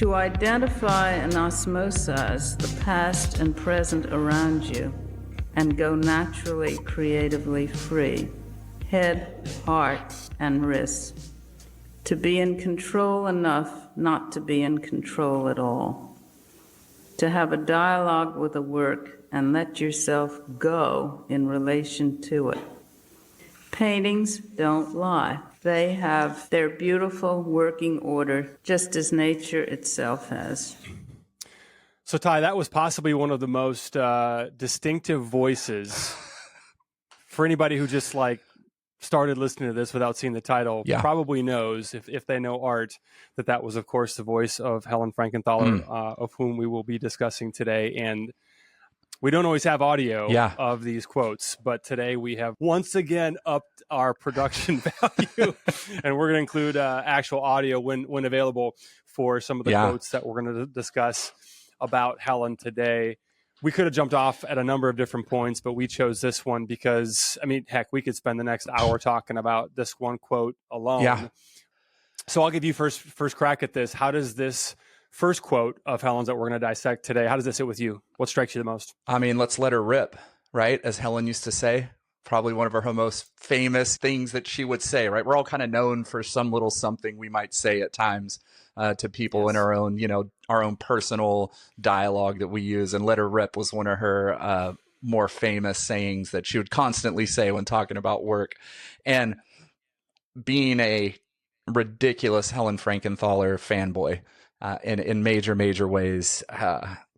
To identify and osmosize the past and present around you and go naturally, creatively free, head, heart, and wrist. To be in control enough not to be in control at all. To have a dialogue with the work and let yourself go in relation to it. Paintings don't lie. They have their beautiful working order, just as nature itself has. So, Ty, that was possibly one of the most distinctive voices for anybody who just started listening to this without seeing the title. Probably knows, if they know art, that was, of course, the voice of Helen Frankenthaler, of whom we will be discussing today. And we don't always have audio of these quotes, but today we have once again upped our production value, and we're going to include actual audio when available for some of the quotes that we're going to discuss about Helen today. We could have jumped off at a number of different points, but we chose this one because, I mean, heck, we could spend the next hour talking about this one quote alone. Yeah. So I'll give you first crack at this. How does this first quote of Helen's that we're going to dissect today, how does this sit with you? What strikes you the most? I mean, let's let her rip, right? As Helen used to say, probably one of her most famous things that she would say, right? We're all kind of known for some little something we might say at times to people in our own, our own personal dialogue that we use. And let her rip was one of her more famous sayings that she would constantly say when talking about work. And being a ridiculous Helen Frankenthaler fanboy, in major ways.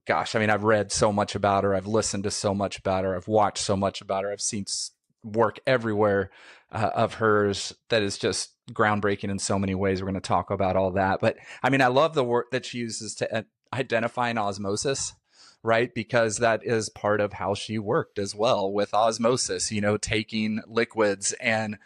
Gosh, I mean, I've read so much about her. I've listened to so much about her. I've watched so much about her. I've seen work everywhere of hers that is just groundbreaking in so many ways. We're going to talk about all that. But I mean, I love the work that she uses to identify an osmosis, right? Because that is part of how she worked as well with osmosis, taking liquids and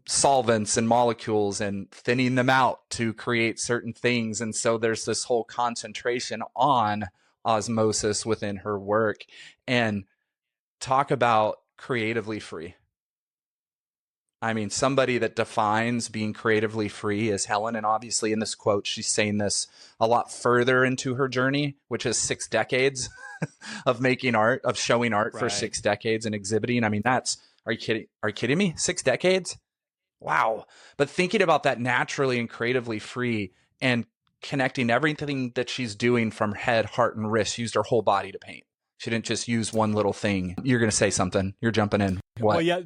solvents and molecules and thinning them out to create certain things. And so there's this whole concentration on osmosis within her work. And talk about creatively free. I mean, somebody that defines being creatively free is Helen. And obviously in this quote, she's saying this a lot further into her journey, which is 6 decades of making art, of showing art for 6 decades and exhibiting. I mean, are you kidding me? 6 decades? Wow. But thinking about that naturally and creatively free and connecting everything that she's doing from head, heart, and wrist, used her whole body to paint. She didn't just use one little thing. You're going to say something. You're jumping in. What? Well, yeah,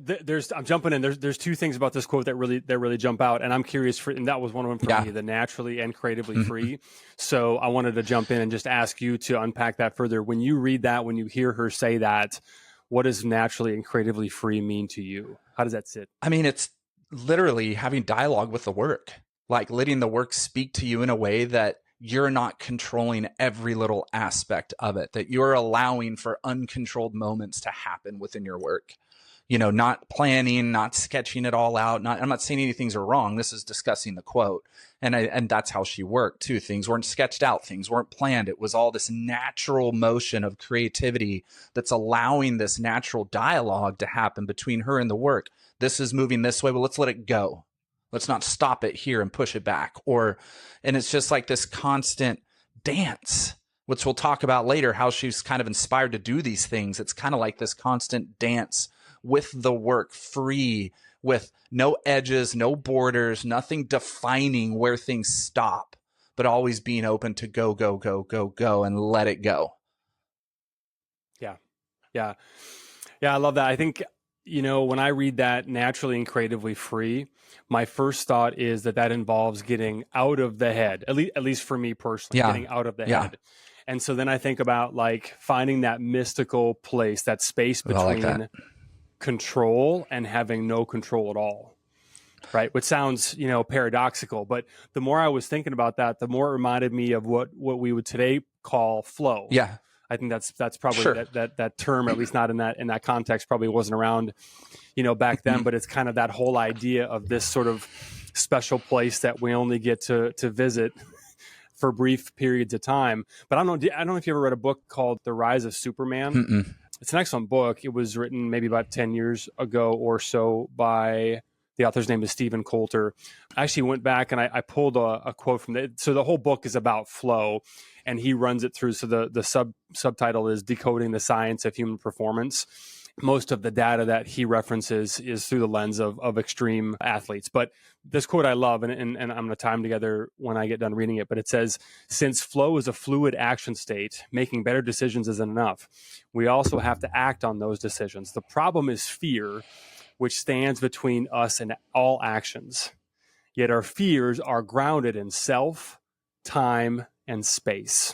I'm jumping in. There's 2 things about this quote that really jump out. And I'm curious and that was one of them for me, the naturally and creatively free. So I wanted to jump in and just ask you to unpack that further. When you read that, when you hear her say that, what does naturally and creatively free mean to you? How does that sit? I mean, it's literally having dialogue with the work, like letting the work speak to you in a way that you're not controlling every little aspect of it, that you're allowing for uncontrolled moments to happen within your work. Not planning, not sketching it all out. I'm not saying anything's wrong. This is discussing the quote. And that's how she worked too. Things weren't sketched out. Things weren't planned. It was all this natural motion of creativity that's allowing this natural dialogue to happen between her and the work. This is moving this way, but let's let it go. Let's not stop it here and push it back. And it's just like this constant dance, which we'll talk about later, how she's kind of inspired to do these things. It's kind of like this constant dance with the work, free, with no edges, no borders, nothing defining where things stop, but always being open to go, and let it go. Yeah. I love that. I think, when I read that naturally and creatively free, my first thought is that involves getting out of the head, at least for me personally, getting out of the head. And so then I think about finding that mystical place, that space between control and having no control at all. Right. Which sounds, paradoxical, but the more I was thinking about that, the more it reminded me of what we would today call flow. Yeah. I think that's probably that term, at least not in that context, probably wasn't around, back then, but it's kind of that whole idea of this sort of special place that we only get to visit for brief periods of time. But I don't know if you ever read a book called The Rise of Superman. Mm-mm. It's an excellent book. It was written maybe about 10 years ago or so by The author's name is Steven Kotler. I actually went back and I pulled a quote from it. So the whole book is about flow, and he runs it through. So the subtitle is Decoding the Science of Human Performance. Most of the data that he references is through the lens of extreme athletes. But this quote I love, and I'm going to tie them together when I get done reading it. But it says, since flow is a fluid action state, making better decisions isn't enough. We also have to act on those decisions. The problem is fear, which stands between us and all actions. Yet our fears are grounded in self, time, and space.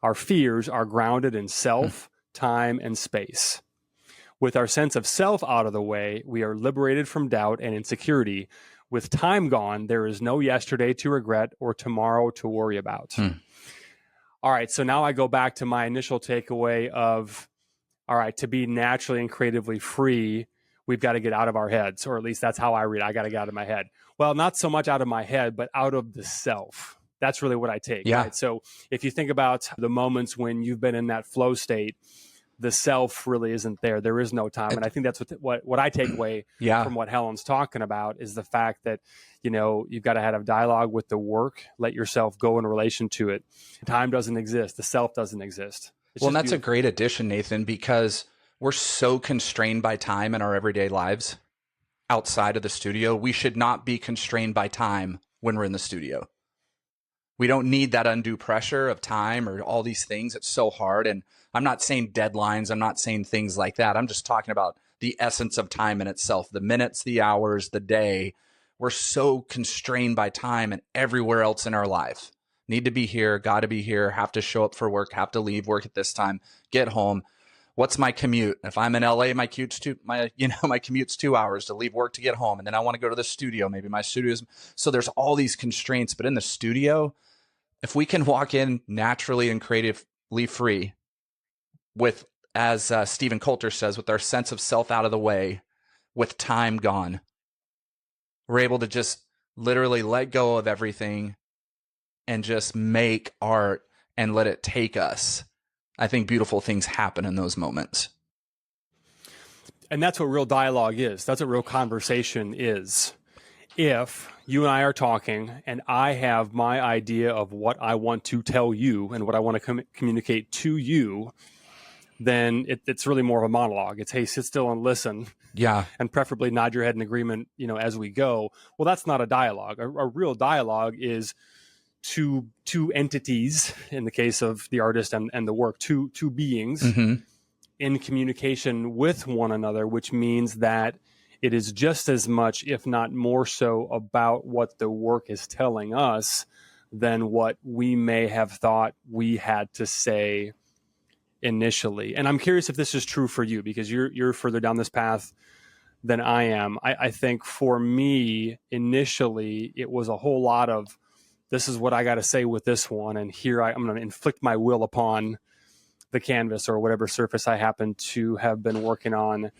Our fears are grounded in self, time, and space. With our sense of self out of the way, we are liberated from doubt and insecurity. With time gone, there is no yesterday to regret or tomorrow to worry about. All right, so now I go back to my initial takeaway of, all right, to be naturally and creatively free, we've got to get out of our heads, or at least that's how I read it. I got to get out of my head. Well, not so much out of my head, but out of the self. That's really what I take. Yeah. Right? So if you think about the moments when you've been in that flow state, the self really isn't there. There is no time. And I think that's what I take away from what Helen's talking about is the fact that, you've got to have a dialogue with the work, let yourself go in relation to it. Time doesn't exist. The self doesn't exist. Well, and that's a great addition, Nathan, because we're so constrained by time in our everyday lives outside of the studio. We should not be constrained by time when we're in the studio. We don't need that undue pressure of time or all these things. It's so hard. And I'm not saying deadlines. I'm not saying things like that. I'm just talking about the essence of time in itself, the minutes, the hours, the day. We're so constrained by time and everywhere else in our life. Need to be here, got to be here, have to show up for work, have to leave work at this time, get home. What's my commute? If I'm in LA, my commute's 2 hours to leave work to get home. And then I want to go to the studio. Maybe my studio's. So there's all these constraints, but in the studio, if we can walk in naturally and creatively free with, as Steven Kotler says, with our sense of self out of the way, with time gone, we're able to just literally let go of everything and just make art and let it take us. I think beautiful things happen in those moments. And that's what real dialogue is. That's what real conversation is. If you and I are talking and I have my idea of what I want to tell you and what I want to communicate to you, then it's really more of a monologue. It's, hey, sit still and listen. Yeah. And preferably nod your head in agreement, as we go. Well, that's not a dialogue. A real dialogue is two entities, in the case of the artist and the work, two beings in communication with one another, which means that it is just as much, if not more so, about what the work is telling us than what we may have thought we had to say initially. And I'm curious if this is true for you, because you're further down this path than I am. I think for me, initially, it was a whole lot of, this is what I got to say with this one, and here I'm going to inflict my will upon the canvas or whatever surface I happen to have been working on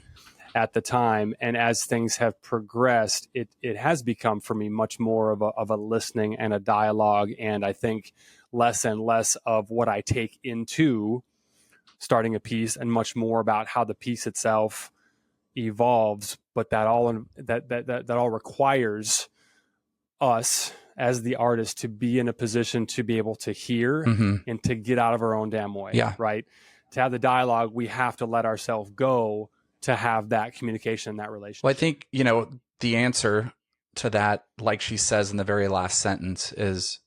at the time. And as things have progressed, it has become for me much more of a listening and a dialogue, and I think less and less of what I take into starting a piece and much more about how the piece itself evolves. But that all requires us as the artist to be in a position to be able to hear and to get out of our own damn way. Yeah. Right. To have the dialogue, we have to let ourselves go to have that communication, that relationship. Well, I think, the answer to that, like she says in the very last sentence, is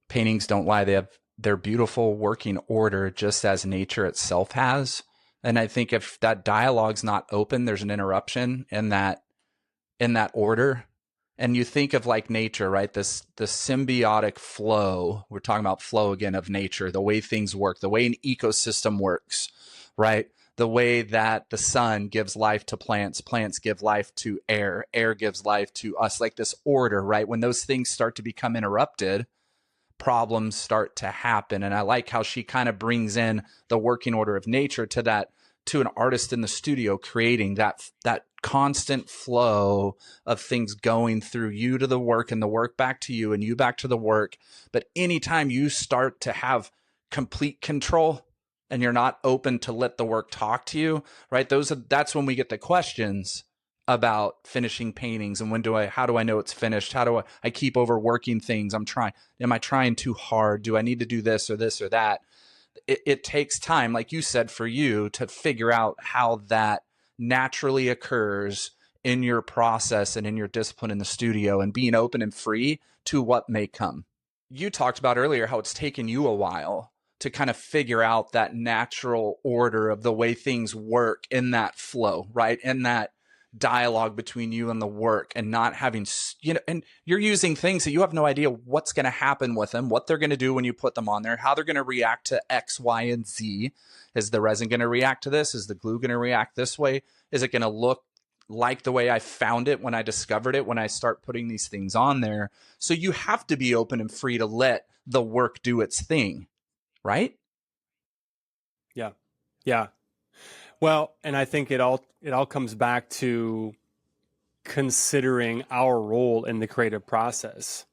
paintings don't lie. They have their beautiful working order, just as nature itself has. And I think if that dialogue's not open, there's an interruption in that order. And you think of like nature, right? The symbiotic flow. We're talking about flow again of nature, the way things work, the way an ecosystem works, right? The way that the sun gives life to plants, plants give life to air, air gives life to us, like this order, right? When those things start to become interrupted, problems start to happen. And I like how she kind of brings in the working order of nature to an artist in the studio, creating that constant flow of things going through you to the work and the work back to you and you back to the work. But anytime you start to have complete control and you're not open to let the work talk to you, right? That's when we get the questions about finishing paintings and how do I know it's finished? How do I keep overworking things? Am I trying too hard? Do I need to do this or that? It takes time, like you said, for you to figure out how that naturally occurs in your process and in your discipline in the studio, and being open and free to what may come. You talked about earlier how it's taken you a while to kind of figure out that natural order of the way things work in that flow, right? In that dialogue between you and the work, and not having, and you're using things that you have no idea what's going to happen with them, what they're going to do when you put them on there, how they're going to react to X, Y, and Z. Is the resin going to react to this? Is the glue going to react this way? Is it going to look like the way I found it when I discovered it, when I start putting these things on there? So you have to be open and free to let the work do its thing, right? Yeah. Yeah. Well, and I think it all comes back to considering our role in the creative process,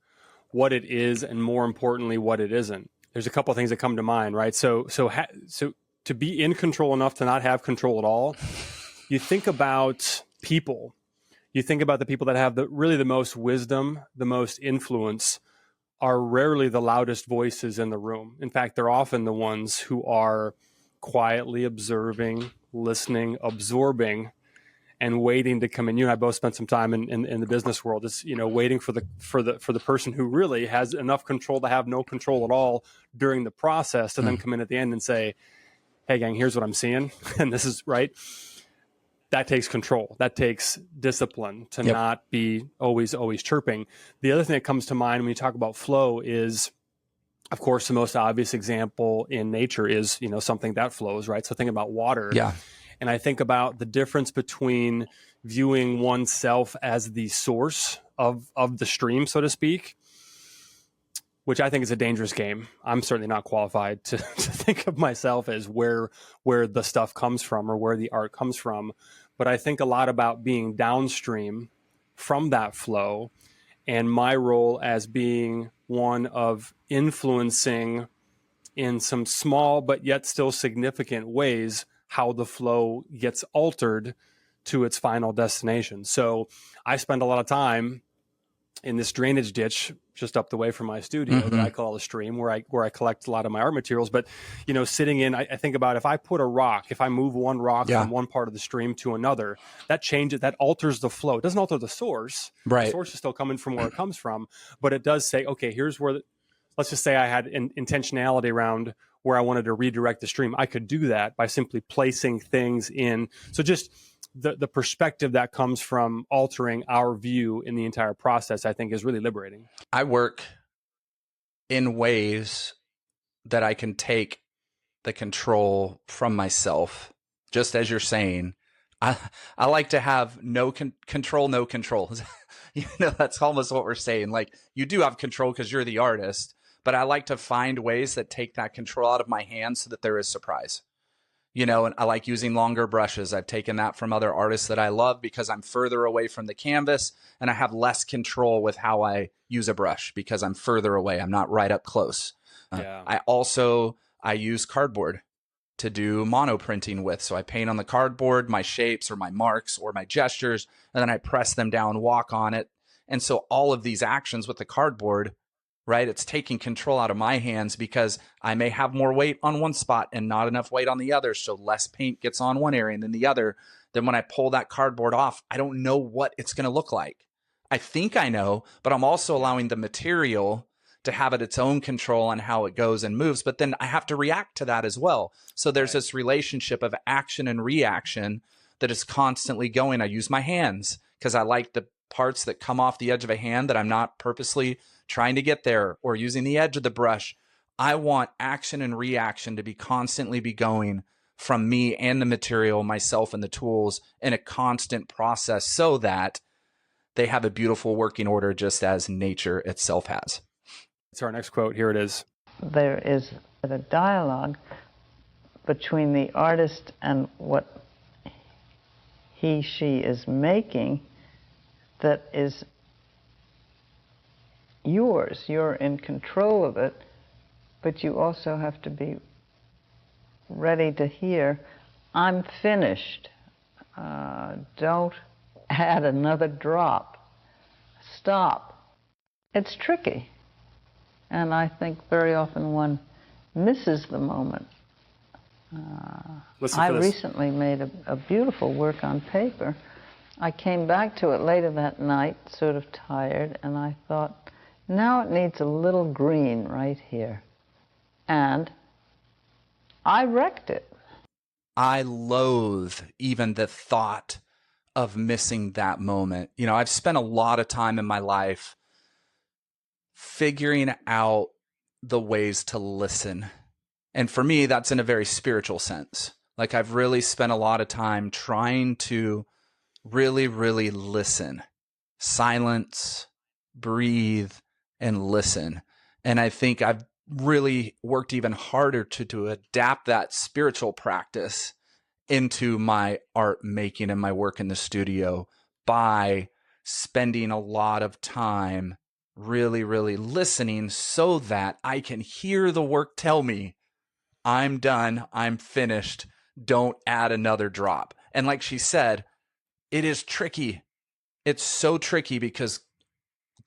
what it is, and more importantly, what it isn't. There's a couple of things that come to mind, right? So to be in control enough to not have control at all, you think about people. You think about the people that have really the most wisdom, the most influence, are rarely the loudest voices in the room. In fact, they're often the ones who are quietly observing, listening, absorbing, and waiting to come in. You and I both spent some time in the business world. It's, waiting for the person who really has enough control to have no control at all during the process, to then come in at the end and say, "Hey gang, here's what I'm seeing." And this is right. That takes control. That takes discipline to not be always chirping. The other thing that comes to mind when you talk about flow is, of course, the most obvious example in nature is, something that flows, right? So think about water. Yeah. And I think about the difference between viewing oneself as the source of the stream, so to speak, which I think is a dangerous game. I'm certainly not qualified to think of myself as where the stuff comes from or where the art comes from. But I think a lot about being downstream from that flow, and my role as being one of influencing in some small but yet still significant ways how the flow gets altered to its final destination. So I spend a lot of time in this drainage ditch just up the way from my studio that I call a stream, where I collect a lot of my art materials. But, sitting in, I think about if I move one rock from one part of the stream to another, that alters the flow. It doesn't alter the source. Right. The source is still coming from where it comes from, but it does say, okay, here's where, let's just say I had an intentionality around where I wanted to redirect the stream. I could do that by simply placing things in. So just the perspective that comes from altering our view in the entire process, I think, is really liberating. I work in ways that I can take the control from myself. Just as you're saying, I like to have control, no control. That's almost what we're saying. Like, you do have control because you're the artist, but I like to find ways that take that control out of my hands so that there is surprise. And I like using longer brushes. I've taken that from other artists that I love because I'm further away from the canvas and I have less control with how I use a brush because I'm further away. I'm not right up close. I use cardboard to do mono printing with. So I paint on the cardboard my shapes or my marks or my gestures, and then I press them down, walk on it. And so all of these actions with the cardboard, right, it's taking control out of my hands because I may have more weight on one spot and not enough weight on the other. So less paint gets on one area and then the other. Then when I pull that cardboard off, I don't know what it's going to look like. I think I know, but I'm also allowing the material to have its own control on how it goes and moves. But then I have to react to that as well. So there's this relationship of action and reaction that is constantly going. I use my hands because I like the parts that come off the edge of a hand that I'm not purposely trying to get there, or using the edge of the brush. I want action and reaction to be constantly going from me and the material, myself and the tools, in a constant process so that they have a beautiful working order, just as nature itself has. It's our next quote. Here it is. There is a dialogue between the artist and what she is making that is yours. You're in control of it, but you also have to be ready to hear, I'm finished. Don't add another drop, stop. It's tricky. And I think very often one misses the moment. I recently made a beautiful work on paper. I came back to it later that night, sort of tired, and I thought, now it needs a little green right here. And I wrecked it. I loathe even the thought of missing that moment. You know, I've spent a lot of time in my life figuring out the ways to listen. And for me, that's in a very spiritual sense. Like, I've really spent a lot of time trying to really, really listen, silence, breathe, and listen. And I think I've really worked even harder to adapt that spiritual practice into my art making and my work in the studio by spending a lot of time really, really listening so that I can hear the work tell me, I'm done, I'm finished, don't add another drop. And like she said, it is tricky. It's so tricky because,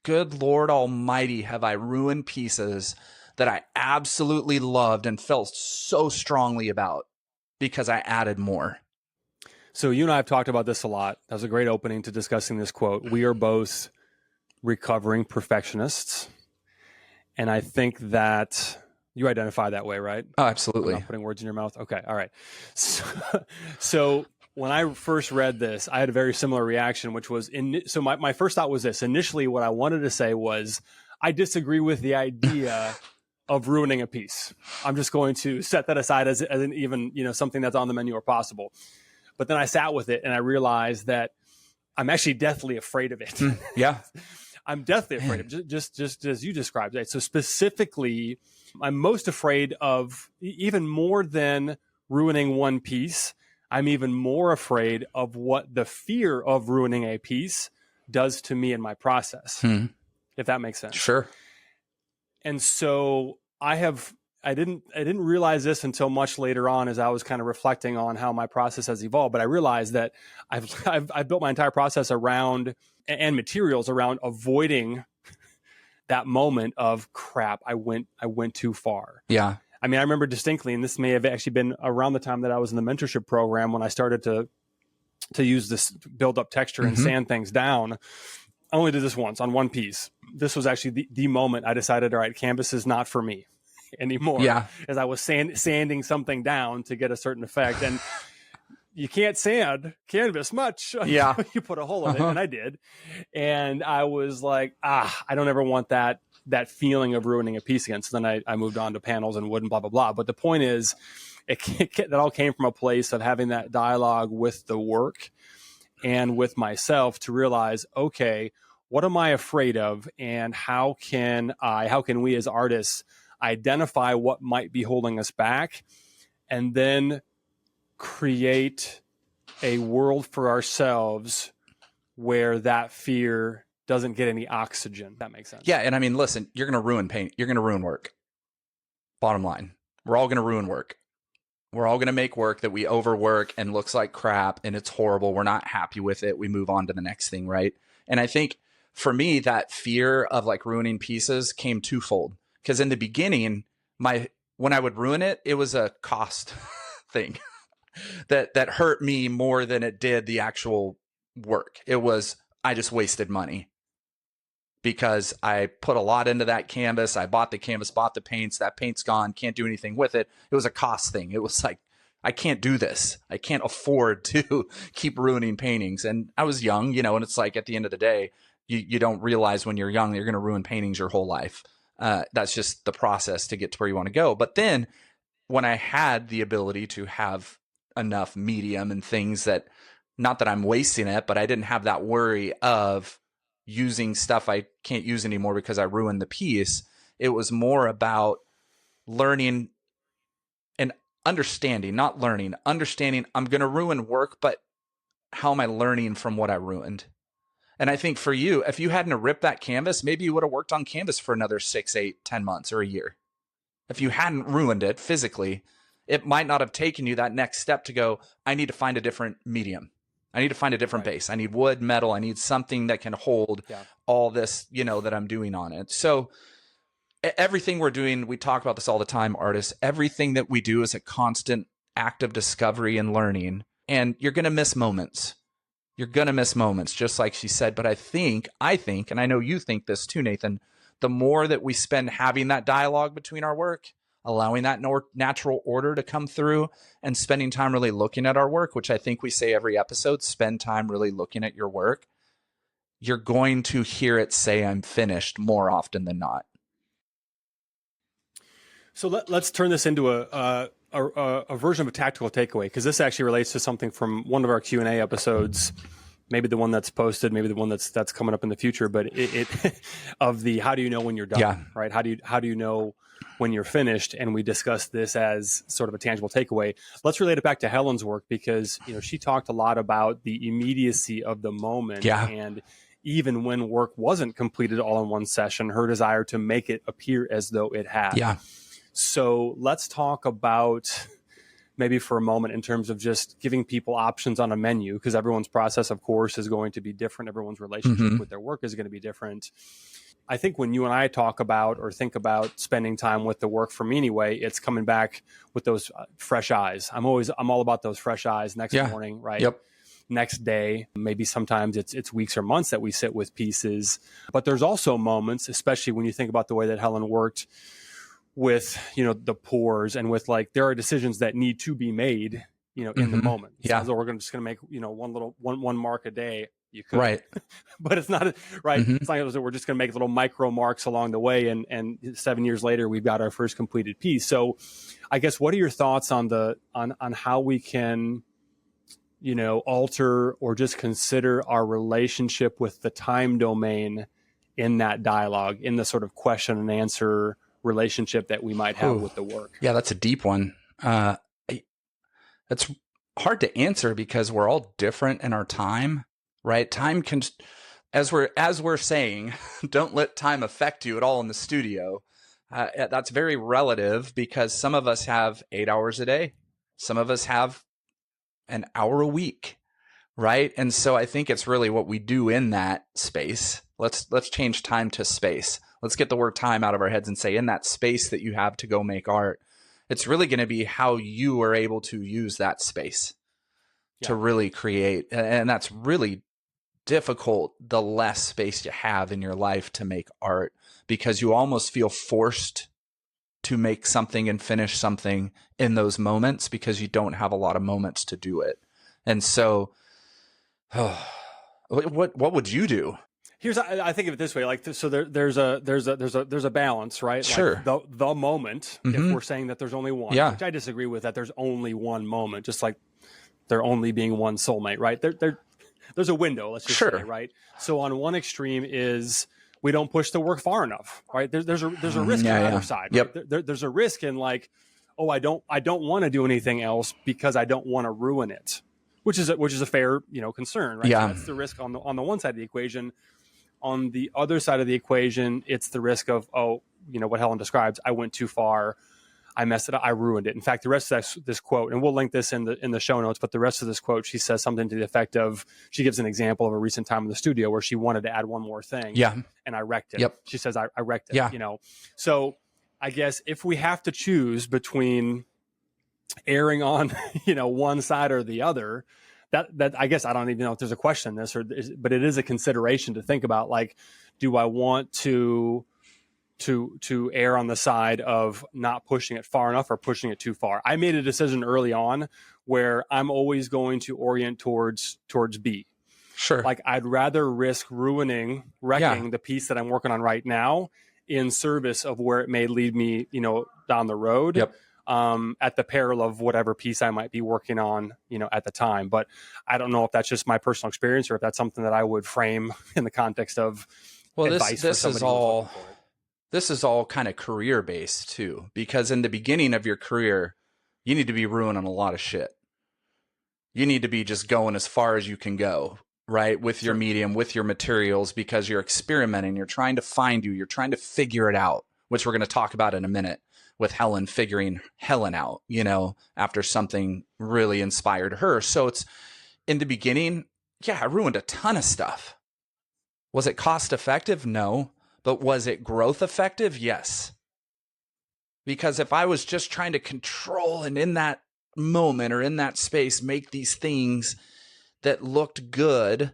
good Lord Almighty, have I ruined pieces that I absolutely loved and felt so strongly about because I added more. So you and I have talked about this a lot. That was a great opening to discussing this quote. We are both recovering perfectionists. And I think that you identify that way, right? Oh, absolutely. I'm not putting words in your mouth. Okay. All right. So when I first read this, I had a very similar reaction, which was so my first thought was this. Initially, what I wanted to say was, I disagree with the idea of ruining a piece. I'm just going to set that aside as an even, something that's on the menu or possible. But then I sat with it and I realized that I'm actually deathly afraid of it. Yeah. I'm deathly afraid of it, just as you described it. So specifically, I'm most afraid of, even more than ruining one piece, I'm even more afraid of what the fear of ruining a piece does to me in my process, if that makes sense. Sure. And so I didn't realize this until much later on as I was kind of reflecting on how my process has evolved. But I realized that I've built my entire process around, and materials around, avoiding that moment of crap. I went too far. Yeah. I mean, I remember distinctly, and this may have actually been around the time that I was in the mentorship program when I started to use this build up texture and sand things down. I only did this once on one piece. This was actually the moment I decided, all right, canvas is not for me anymore. Yeah. As I was sanding something down to get a certain effect. And you can't sand canvas much. Yeah. You put a hole in it, and I did. And I was like, I don't ever want that feeling of ruining a piece again. So then I moved on to panels and wood and blah, blah, blah. But the point is, that all came from a place of having that dialogue with the work and with myself to realize, okay, what am I afraid of? And how can we as artists identify what might be holding us back, and then create a world for ourselves where that fear doesn't get any oxygen. That makes sense. Yeah. And I mean, listen, you're going to ruin paint. You're going to ruin work. Bottom line, we're all going to ruin work. We're all going to make work that we overwork and looks like crap and it's horrible. We're not happy with it. We move on to the next thing, right? And I think for me, that fear of like ruining pieces came twofold. Because in the beginning, when I would ruin it, it was a cost thing that hurt me more than it did the actual work. It was, I just wasted money because I put a lot into that canvas. I bought the canvas, bought the paints. That paint's gone. Can't do anything with it. It was a cost thing. It was like, I can't do this. I can't afford to keep ruining paintings. And I was young, and it's like at the end of the day, you don't realize when you're young, you're going to ruin paintings your whole life. That's just the process to get to where you want to go. But then when I had the ability to have enough medium and things that, not that I'm wasting it, but I didn't have that worry of using stuff I can't use anymore because I ruined the piece. It was more about learning and understanding, not learning, understanding I'm going to ruin work, but how am I learning from what I ruined? And I think for you, if you hadn't ripped that canvas, maybe you would have worked on canvas for another 6, 8, 10 months or a year. If you hadn't ruined it physically, it might not have taken you that next step to go, I need to find a different medium. I need to find a different base. I need wood, metal. I need something that can hold all this, that I'm doing on it. So everything we're doing, we talk about this all the time, artists, everything that we do is a constant act of discovery and learning. And you're going to miss moments. You're going to miss moments, just like she said. But I think, and I know you think this too, Nathan, the more that we spend having that dialogue between our work, allowing that natural order to come through, and spending time really looking at our work, which I think we say every episode, spend time really looking at your work, you're going to hear it say, I'm finished more often than not. So let's turn this into a version of a tactical takeaway, because this actually relates to something from one of our Q&A episodes, maybe the one that's posted, maybe the one that's coming up in the future, but it of the how do you know when you're done, right? How do you know when you're finished? And we discussed this as sort of a tangible takeaway. Let's relate it back to Helen's work, because she talked a lot about the immediacy of the moment, and even when work wasn't completed all in one session, her desire to make it appear as though it had. So let's talk about maybe for a moment in terms of just giving people options on a menu, because everyone's process, of course, is going to be different. Everyone's relationship with their work is going to be different. I think when you and I talk about or think about spending time with the work, for me anyway, it's coming back with those fresh eyes. I'm all about those fresh eyes next morning, right? Next day, maybe sometimes it's weeks or months that we sit with pieces. But there's also moments, especially when you think about the way that Helen worked with, the pours, and with there are decisions that need to be made, in the moment. It's not as though we're just going to make, one mark a day. You could, right? But it's not right. It's not as though we're just going to make little micro marks along the way, and 7 years later we've got our first completed piece. So, I guess, what are your thoughts on how we can, alter or just consider our relationship with the time domain in that dialogue, in the sort of question and answer relationship that we might have with the work? Yeah, that's a deep one. It's hard to answer because we're all different in our time, right? Time can, as we're saying, don't let time affect you at all in the studio. That's very relative, because some of us have 8 hours a day. Some of us have an hour a week, right? And so I think it's really what we do in that space. Let's change time to space. Let's get the word time out of our heads and say, in that space that you have to go make art, it's really going to be how you are able to use that space to really create. And that's really difficult the less space you have in your life to make art, because you almost feel forced to make something and finish something in those moments because you don't have a lot of moments to do it. And so, what would you do? I think of it this way, so there's a balance, right? Sure. The moment, if we're saying that there's only one, which I disagree with, that there's only one moment, just like there only being one soulmate, right? There's a window, let's just say, right? So on one extreme is we don't push the work far enough, right? There's a risk on the other side. Right? There's a risk in I don't want to do anything else because I don't want to ruin it, which is a fair concern, right? So that's the risk on the one side of the equation. On the other side of the equation, it's the risk of, what Helen describes. I went too far. I messed it up. I ruined it. In fact, the rest of this quote, and we'll link this in the show notes, but the rest of this quote, she says something to the effect of, she gives an example of a recent time in the studio where she wanted to add one more thing. And I wrecked it. She says, I wrecked it. So I guess if we have to choose between erring on, one side or the other, that I guess I don't even know if there's a question in this, but it is a consideration to think about. Do I want to err on the side of not pushing it far enough or pushing it too far? I made a decision early on where I'm always going to orient towards B. Sure. I'd rather risk wrecking the piece that I'm working on right now in service of where it may lead me, down the road. At the peril of whatever piece I might be working on, at the time. But I don't know if that's just my personal experience or if that's something that I would frame in the context of advice for somebody who's looking for it. This is all kind of career based too, because in the beginning of your career, you need to be ruining a lot of shit. You need to be just going as far as you can go, right? With your medium, with your materials, because you're experimenting, you're trying to you're trying to figure it out, which we're going to talk about in a minute. With Helen figuring Helen out, after something really inspired her. So in the beginning, yeah, I ruined a ton of stuff. Was it cost effective? No. But was it growth effective? Yes. Because if I was just trying to control and in that moment or in that space make these things that looked good,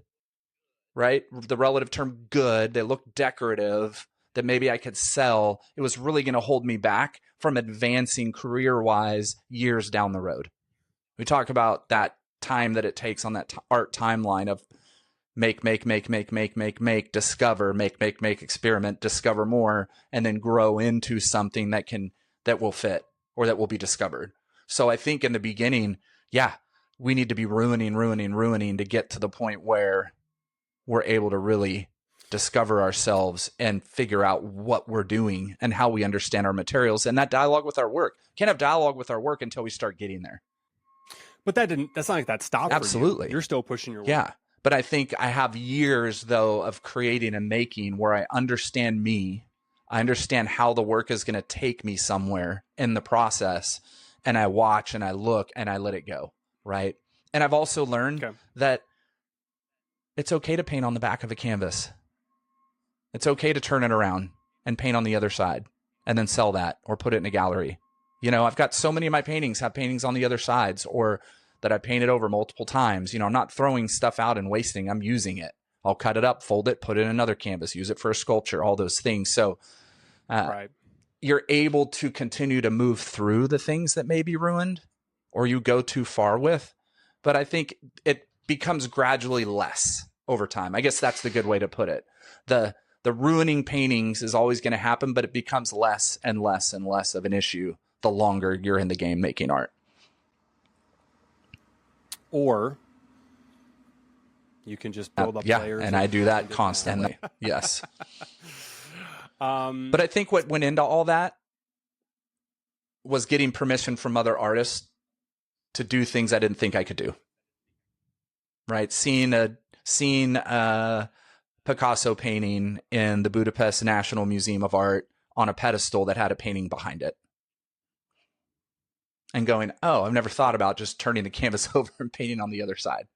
right? The relative term good, they looked decorative, that maybe I could sell, it was really going to hold me back from advancing career-wise years down the road. We talk about that time that it takes on that art timeline of make, discover, make, experiment, discover more, and then grow into something that will fit or that will be discovered. So I think in the beginning, yeah, we need to be ruining to get to the point where we're able to really discover ourselves and figure out what we're doing and how we understand our materials and that dialogue with our work. Can't have dialogue with our work until we start getting there. But that's not like that stopped. Absolutely. For you. You're still pushing your work. Yeah. But I think I have years though of creating and making where I understand me. I understand how the work is going to take me somewhere in the process. And I watch and I look and I let it go. Right. And I've also learned that it's okay to paint on the back of a canvas. It's okay to turn it around and paint on the other side and then sell that or put it in a gallery. You know, I've got so many of my paintings have paintings on the other sides or that I painted over multiple times. You know, I'm not throwing stuff out and wasting. I'm using it. I'll cut it up, fold it, put it in another canvas, use it for a sculpture, all those things. So you're able to continue to move through the things that may be ruined or you go too far with. But I think it becomes gradually less over time. I guess that's the good way to put it. The ruining paintings is always going to happen, but it becomes less and less and less of an issue the longer you're in the game making art. Or you can just build up layers. And I do that constantly. Yes. But I think what went into all that was getting permission from other artists to do things I didn't think I could do. Right? Seeing a Picasso painting in the Budapest National Museum of Art on a pedestal that had a painting behind it. And going, oh, I've never thought about just turning the canvas over and painting on the other side.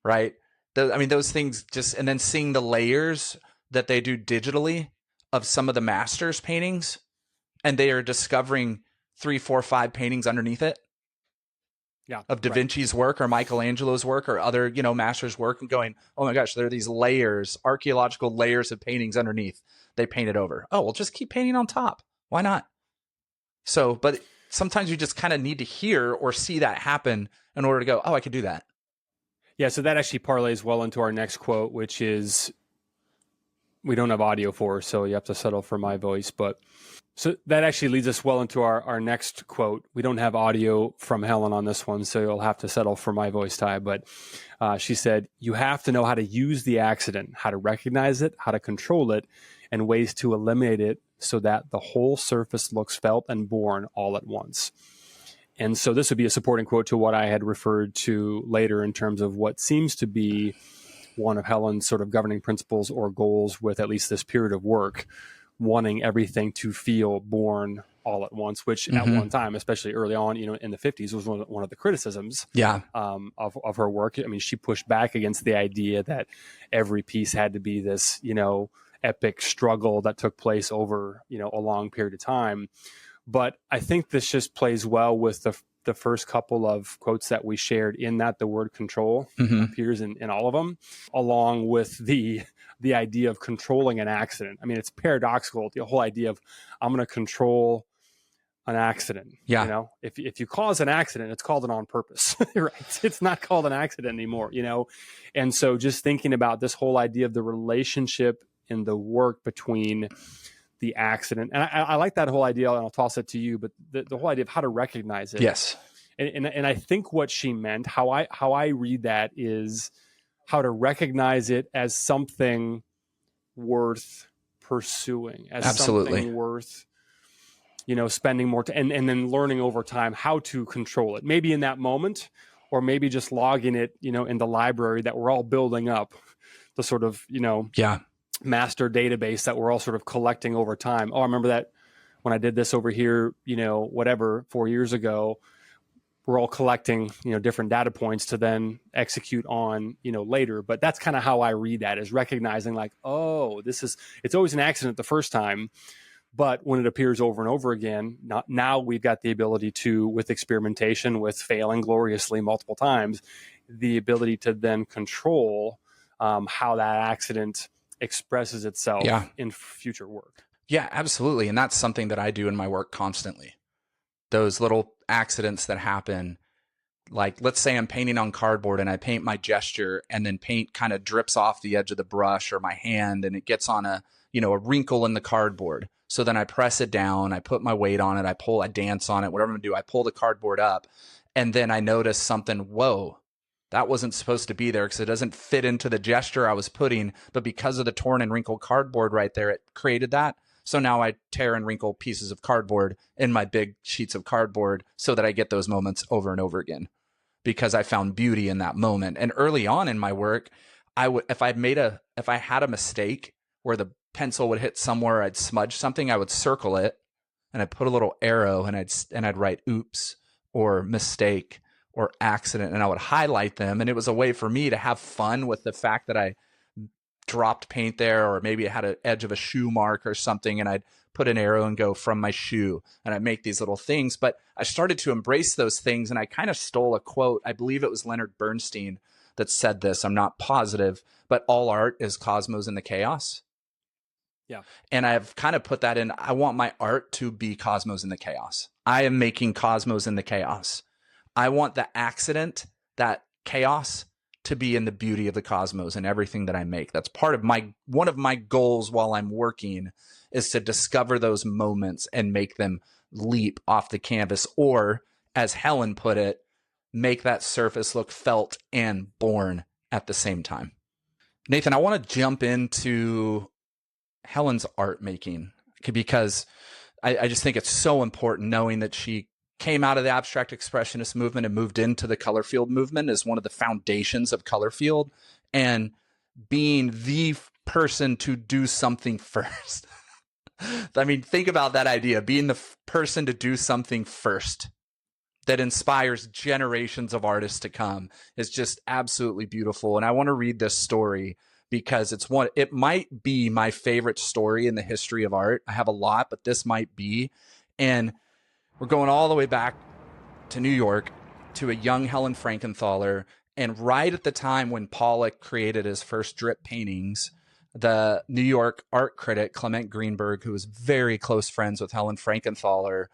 Right? Those things just, and then seeing the layers that they do digitally of some of the masters' paintings, and they are discovering 3, 4, 5 paintings underneath it. Yeah, of Da Vinci's work or Michelangelo's work or other, masters' work, and going, oh my gosh, there are these layers, archaeological layers of paintings underneath. They painted over. Oh, well, just keep painting on top. Why not? So, but sometimes you just kind of need to hear or see that happen in order to go, oh, I could do that. Yeah, so that actually parlays well into our next quote, which is, we don't have audio for, so you have to settle for my voice, but so that actually leads us well into our next quote. We don't have audio from Helen on this one, so you'll have to settle for my voice, Ty. But she said, you have to know how to use the accident, how to recognize it, how to control it, and ways to eliminate it so that the whole surface looks felt and born all at once. And so this would be a supporting quote to what I had referred to later in terms of what seems to be one of Helen's sort of governing principles or goals with at least this period of work, wanting everything to feel born all at once, which at one time, especially early on, in the 50s, was one of the criticisms of her work. I mean, she pushed back against the idea that every piece had to be this, epic struggle that took place over, a long period of time. But I think this just plays well with the first couple of quotes that we shared, in that the word control appears in all of them, along with the idea of controlling an accident. I mean, it's paradoxical, the whole idea of I'm going to control an accident. Yeah. If you cause an accident, it's called an on purpose, right? It's not called an accident anymore, And so just thinking about this whole idea of the relationship in the work between the accident. And I like that whole idea, and I'll toss it to you, but the whole idea of how to recognize it. Yes. And I think what she meant, how I read that, is how to recognize it as something worth pursuing, as something worth, spending more time, and then learning over time how to control it. Maybe in that moment, or maybe just logging it, in the library that we're all building up, the sort of, master database that we're all sort of collecting over time. Oh, I remember that when I did this over here, 4 years ago, we're all collecting, different data points to then execute on, later. But that's kind of how I read that, is recognizing like, oh, it's always an accident the first time. But when it appears over and over again, now we've got the ability to, with experimentation, with failing gloriously multiple times, the ability to then control how that accident expresses itself in future work. Yeah, absolutely. And that's something that I do in my work constantly. Those little accidents that happen, like let's say I'm painting on cardboard and I paint my gesture and then paint kind of drips off the edge of the brush or my hand and it gets on a wrinkle in the cardboard. So then I press it down, I put my weight on it, I dance on it, whatever I'm gonna do, I pull the cardboard up and then I notice something, whoa, that wasn't supposed to be there because it doesn't fit into the gesture I was putting, but because of the torn and wrinkled cardboard right there, it created that. So now I tear and wrinkle pieces of cardboard in my big sheets of cardboard so that I get those moments over and over again because I found beauty in that moment. And early on in my work, if I had a mistake where the pencil would hit somewhere, I'd smudge something, I would circle it and I'd put a little arrow and I'd write oops or mistake or accident and I would highlight them. And it was a way for me to have fun with the fact that I dropped paint there, or maybe it had an edge of a shoe mark or something, and I'd put an arrow and go from my shoe, and I'd make these little things. But I started to embrace those things, and I kind of stole a quote. I believe it was Leonard Bernstein that said this. I'm not positive, but all art is cosmos in the chaos. Yeah. And I've kind of put that in. I want my art to be cosmos in the chaos. I am making cosmos in the chaos. I want the accident, that chaos, to be in the beauty of the cosmos and everything that I make. That's part of one of my goals while I'm working, is to discover those moments and make them leap off the canvas, or as Helen put it, make that surface look felt and born at the same time. Nathan, I want to jump into Helen's art making because I just think it's so important, knowing that she came out of the abstract expressionist movement and moved into the color field movement as one of the foundations of color field, and being the person to do something first. I mean, think about that idea, being the person to do something first that inspires generations of artists to come is just absolutely beautiful. And I want to read this story because it might be my favorite story in the history of art. I have a lot, but this might be. And we're going all the way back to New York to a young Helen Frankenthaler. And right at the time when Pollock created his first drip paintings, the New York art critic Clement Greenberg, who was very close friends with Helen Frankenthaler,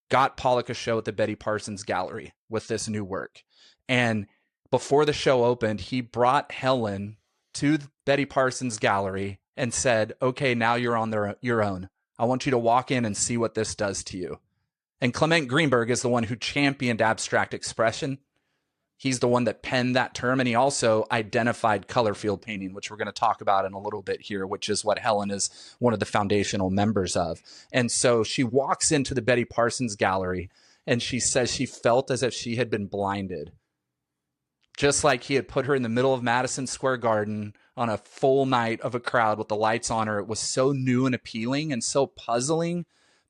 got Pollock a show at the Betty Parsons Gallery with this new work. And before the show opened, he brought Helen to the Betty Parsons Gallery and said, okay, now you're on your own. I want you to walk in and see what this does to you. And Clement Greenberg is the one who championed abstract expression. He's the one that penned that term, and he also identified color field painting, which we're going to talk about in a little bit here, which is what Helen is one of the foundational members of. And so she walks into the Betty Parsons Gallery, and she says she felt as if she had been blinded. Just like he had put her in the middle of Madison Square Garden on a full night of a crowd with the lights on her. It was so new and appealing and so puzzling,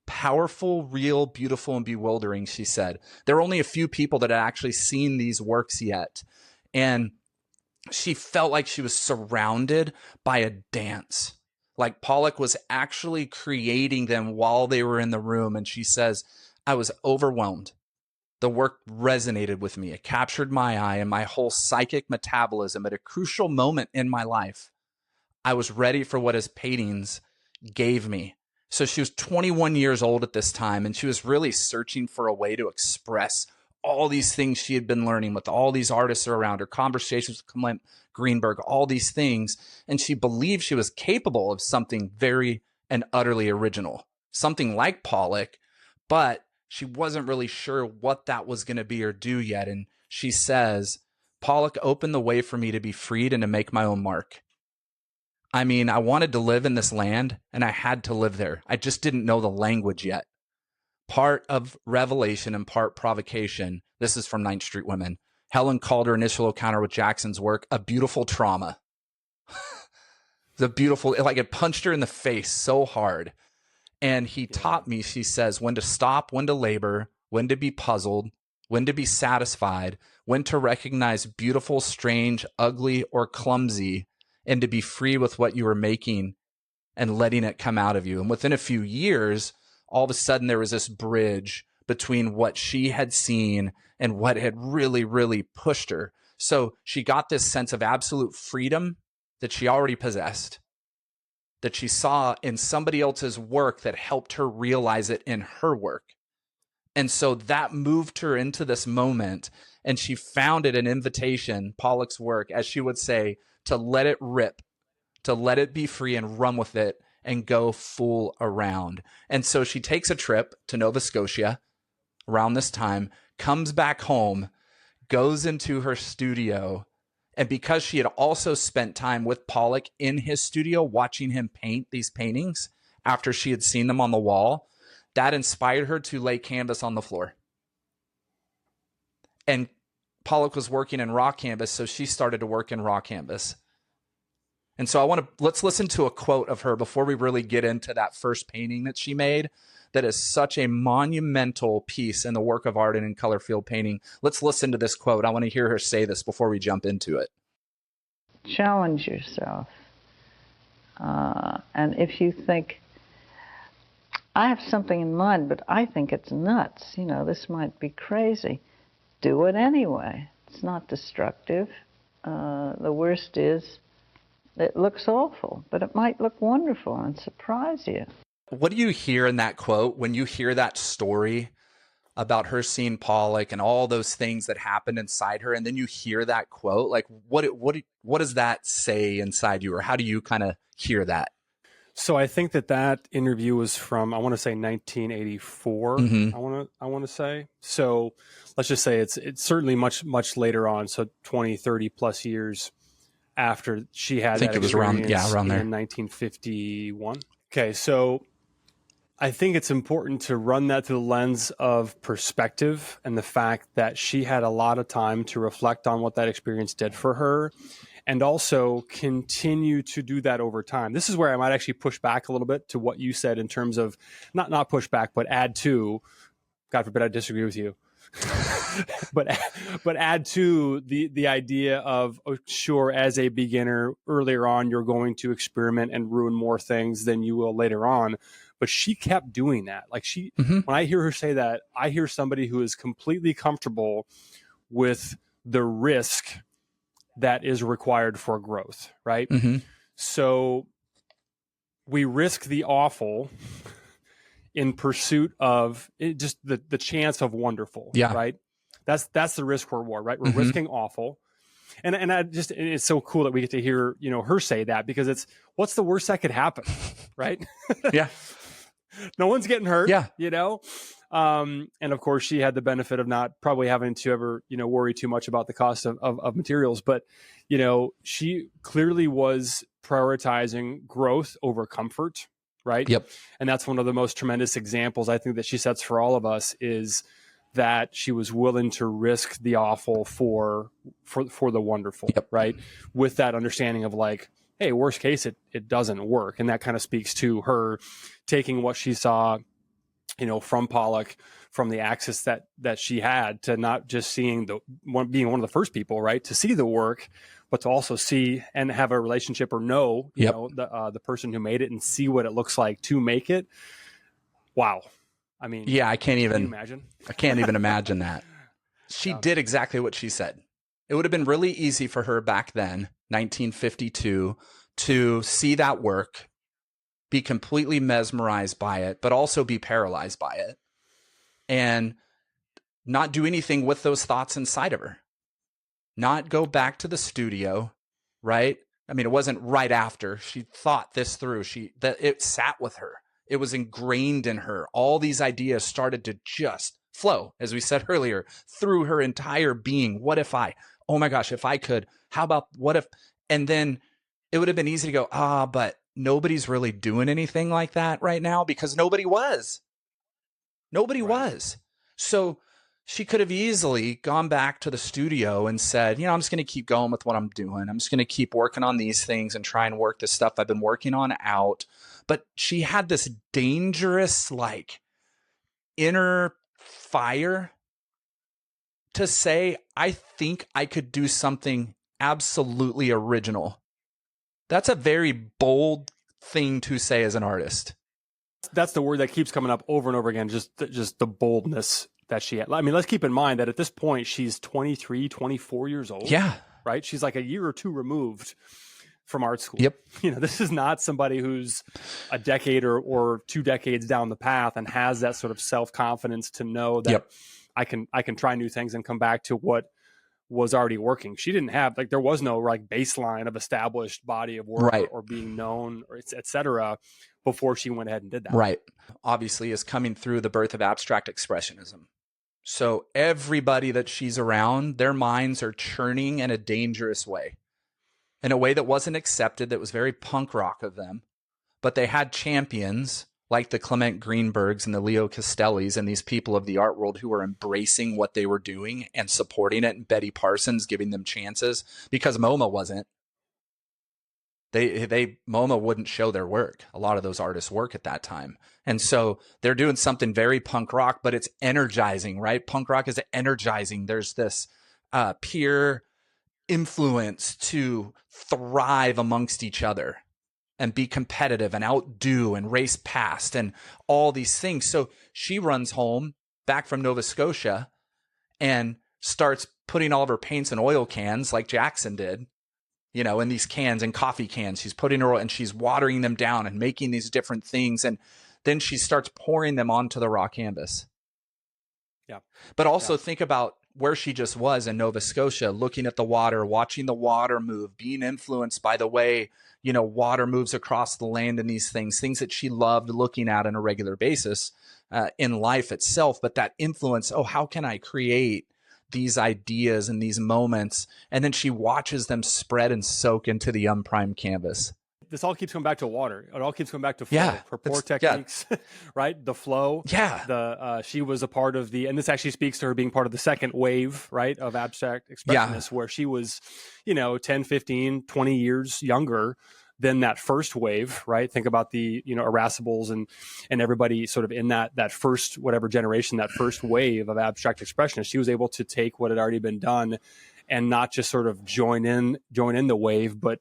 powerful, real, beautiful, and bewildering, she said. There were only a few people that had actually seen these works yet. And she felt like she was surrounded by a dance. Like Pollock was actually creating them while they were in the room. And she says, I was overwhelmed. The work resonated with me. It captured my eye and my whole psychic metabolism at a crucial moment in my life. I was ready for what his paintings gave me. So she was 21 years old at this time, and she was really searching for a way to express all these things she had been learning with all these artists around her, conversations with Clement Greenberg, all these things. And she believed she was capable of something very and utterly original, something like Pollock, but she wasn't really sure what that was going to be or do yet. And she says, Pollock opened the way for me to be freed and to make my own mark. I mean, I wanted to live in this land and I had to live there. I just didn't know the language yet. Part of revelation and part provocation. This is from 9th Street Women. Helen called her initial encounter with Jackson's work a beautiful trauma. Like it punched her in the face so hard. And he taught me, she says, when to stop, when to labor, when to be puzzled, when to be satisfied, when to recognize beautiful, strange, ugly, or clumsy, and to be free with what you were making and letting it come out of you. And within a few years, all of a sudden there was this bridge between what she had seen and what had really, really pushed her. So she got this sense of absolute freedom that she already possessed, that she saw in somebody else's work that helped her realize it in her work. And so that moved her into this moment, and she found it an invitation, Pollock's work, as she would say, to let it rip, to let it be free and run with it and go full around. And so she takes a trip to Nova Scotia around this time, comes back home, goes into her studio. And because she had also spent time with Pollock in his studio, watching him paint these paintings after she had seen them on the wall, that inspired her to lay canvas on the floor. And Pollock was working in raw canvas, so she started to work in raw canvas. And so let's listen to a quote of her before we really get into that first painting that she made that is such a monumental piece in the work of art and in color field painting. Let's listen to this quote. I want to hear her say this before we jump into it. Challenge yourself. And if you think, I have something in mind, but I think it's nuts, this might be crazy, do it anyway. It's not destructive. The worst is, it looks awful, but it might look wonderful and surprise you. What do you hear in that quote when you hear that story about her seeing Pollock and all those things that happened inside her, and then you hear that quote? Like, what does that say inside you, or how do you kind of hear that? So I think that interview was from, I want to say 1984. I want to say. So let's just say it's certainly much later on. So 20, 30 plus years after she had. I think it was around there in 1951. Okay, so I think it's important to run that through the lens of perspective and the fact that she had a lot of time to reflect on what that experience did for her, and also continue to do that over time. This is where I might actually push back a little bit to what you said in terms of not push back, but add to. God forbid I disagree with you. but add to the idea of, sure, as a beginner earlier on, you're going to experiment and ruin more things than you will later on. But she kept doing that. Like when I hear her say that, I hear somebody who is completely comfortable with the risk that is required for growth, right? So we risk the awful in pursuit of just the chance of wonderful, right? That's the risk reward, right? We're risking awful. And it's so cool that we get to hear, her say that, because what's the worst that could happen, right? Yeah. No one's getting hurt, yeah. And of course she had the benefit of not probably having to ever, worry too much about the cost of materials, but, she clearly was prioritizing growth over comfort, right? Yep. And that's one of the most tremendous examples I think that she sets for all of us, is that she was willing to risk the awful for the wonderful, right? With that understanding of like, hey, worst case, it doesn't work. And that kind of speaks to her taking what she saw, from Pollock, from the access that she had, to not just being one of the first people, right, to see the work, but to also see and have a relationship or know, the person who made it, and see what it looks like to make it. Wow. I mean, yeah, can you imagine? I can't even imagine that. She did exactly what she said. It would have been really easy for her back then, 1952, to see that work, be completely mesmerized by it, but also be paralyzed by it, and not do anything with those thoughts inside of her. Not go back to the studio, right? I mean, it wasn't right after. She thought this through. That it sat with her. It was ingrained in her. All these ideas started to just flow, as we said earlier, through her entire being. What if oh my gosh, if I could, how about what if? And then it would have been easy to go, but nobody's really doing anything like that right now, because nobody was. Nobody was. So she could have easily gone back to the studio and said, I'm just going to keep going with what I'm doing. I'm just going to keep working on these things and try and work this stuff I've been working on out. But she had this dangerous, inner fire to say, I think I could do something absolutely original. That's a very bold thing to say as an artist. That's the word that keeps coming up over and over again, just the boldness that she had. I mean, let's keep in mind that at this point, she's 23, 24 years old. Yeah. Right? She's like a year or two removed from art school. Yep. This is not somebody who's a decade or 2 decades down the path and has that sort of self-confidence to know that I can try new things and come back to what was already working. She didn't have, there was no baseline of established body of work or being known, or et cetera, before she went ahead and did that. Right. Obviously is coming through the birth of abstract expressionism. So everybody that she's around, their minds are churning in a dangerous way, in a way that wasn't accepted, that was very punk rock of them. But they had champions like the Clement Greenbergs and the Leo Castellis and these people of the art world who were embracing what they were doing and supporting it, and Betty Parsons giving them chances, because MoMA wasn't. MoMA wouldn't show their work, a lot of those artists' work at that time. And so they're doing something very punk rock, but it's energizing, right? Punk rock is energizing. There's this peer influence to thrive amongst each other and be competitive and outdo and race past and all these things. So she runs home back from Nova Scotia and starts putting all of her paints in oil cans like Jackson did, in these cans and coffee cans. She's putting her, and she's watering them down and making these different things. And then she starts pouring them onto the raw canvas. Yeah. But also think about where she just was in Nova Scotia, looking at the water, watching the water move, being influenced by the way, water moves across the land and these things that she loved looking at on a regular basis in life itself. But that influence, how can I create these ideas and these moments? And then she watches them spread and soak into the unprimed canvas. This all keeps coming back to water. It all keeps coming back to flow. Her pour techniques, right? The flow. Yeah. She was a part of and this actually speaks to her being part of the second wave, right, of abstract expressionists, where she was, 10, 15, 20 years younger than that first wave, right? Think about the, Irascibles and everybody sort of in that first, whatever generation, that first wave of abstract expressionists. She was able to take what had already been done and not just sort of join in the wave, but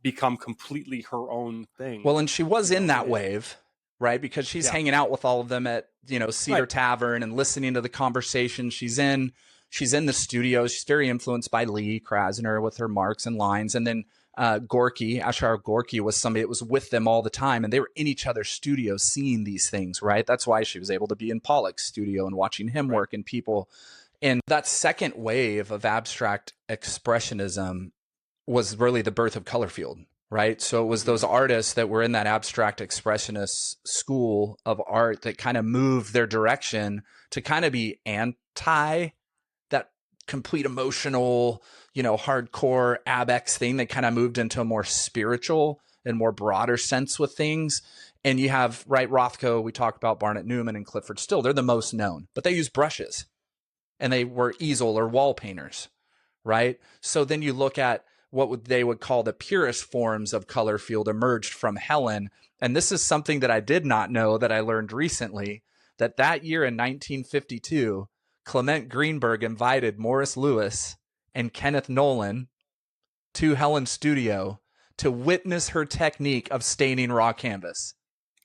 become completely her own thing. Well, and she was in that wave, right? Because she's hanging out with all of them at, Cedar Tavern and listening to the conversation. She's in the studio. She's very influenced by Lee Krasner with her marks and lines. And then Gorky, Ashar Gorky, was somebody that was with them all the time, and they were in each other's studios seeing these things, right? That's why she was able to be in Pollock's studio and watching him work, and people. And that second wave of abstract expressionism was really the birth of Colorfield, right? So it was those artists that were in that abstract expressionist school of art that kind of moved their direction to kind of be anti that complete emotional, hardcore AbEx thing. They kind of moved into a more spiritual and more broader sense with things. And you have, right, Rothko, we talked about Barnett Newman and Clifford Still. They're the most known, but they use brushes, and they were easel or wall painters, right? So then you look at what they would call the purest forms of color field emerged from Helen. And this is something that I did not know, that I learned recently, that year in 1952, Clement Greenberg invited Morris Louis and Kenneth Nolan to Helen's studio to witness her technique of staining raw canvas.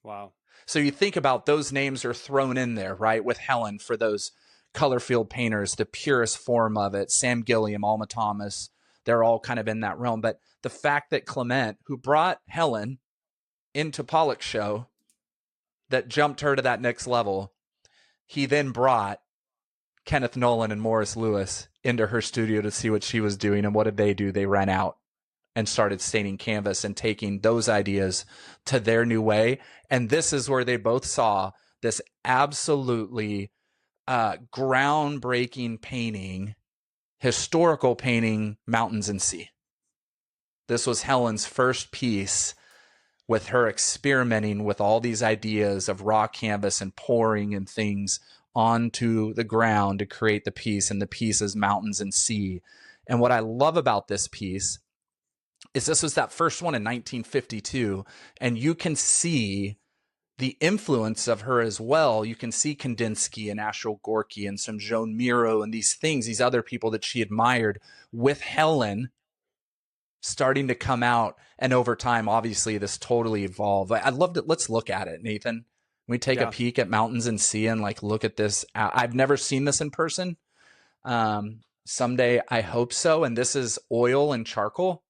Wow. So you think about those names are thrown in there, right, with Helen for those color field painters, the purest form of it. Sam Gilliam, Alma Thomas, they're all kind of in that realm. But the fact that Clement, who brought Helen into Pollock's show, that jumped her to that next level, he then brought Kenneth Nolan and Morris Louis into her studio to see what she was doing. And what did they do? They ran out and started staining canvas and taking those ideas to their new way. And this is where they both saw this absolutely groundbreaking painting, historical painting, Mountains and Sea. This was Helen's first piece, with her experimenting with all these ideas of raw canvas and pouring and things onto the ground to create the piece. And the piece is Mountains and Sea. And what I love about this piece is this was that first one in 1952. And you can see the influence of her as well. You can see Kandinsky and Astral Gorky and some Joan Miro and these things, these other people that she admired with Helen starting to come out. And over time, obviously, this totally evolved. I loved it. Let's look at it, Nathan. We take a peek at Mountains and Sea and like look at this. I've never seen this in person. Someday I hope so. And this is oil and charcoal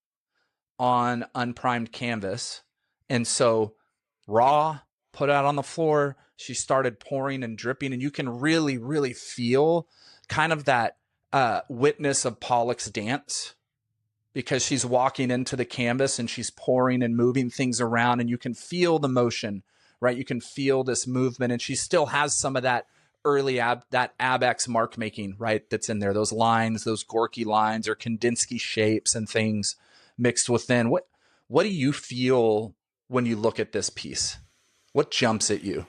on unprimed canvas. And so raw, put out on the floor, she started pouring and dripping, and you can really, really feel kind of that witness of Pollock's dance, because she's walking into the canvas and she's pouring and moving things around, and you can feel the motion, right? You can feel this movement, and she still has some of that early that AbEx mark making, right? That's in there, those lines, those Gorky lines or Kandinsky shapes and things mixed within. What do you feel when you look at this piece? What jumps at you?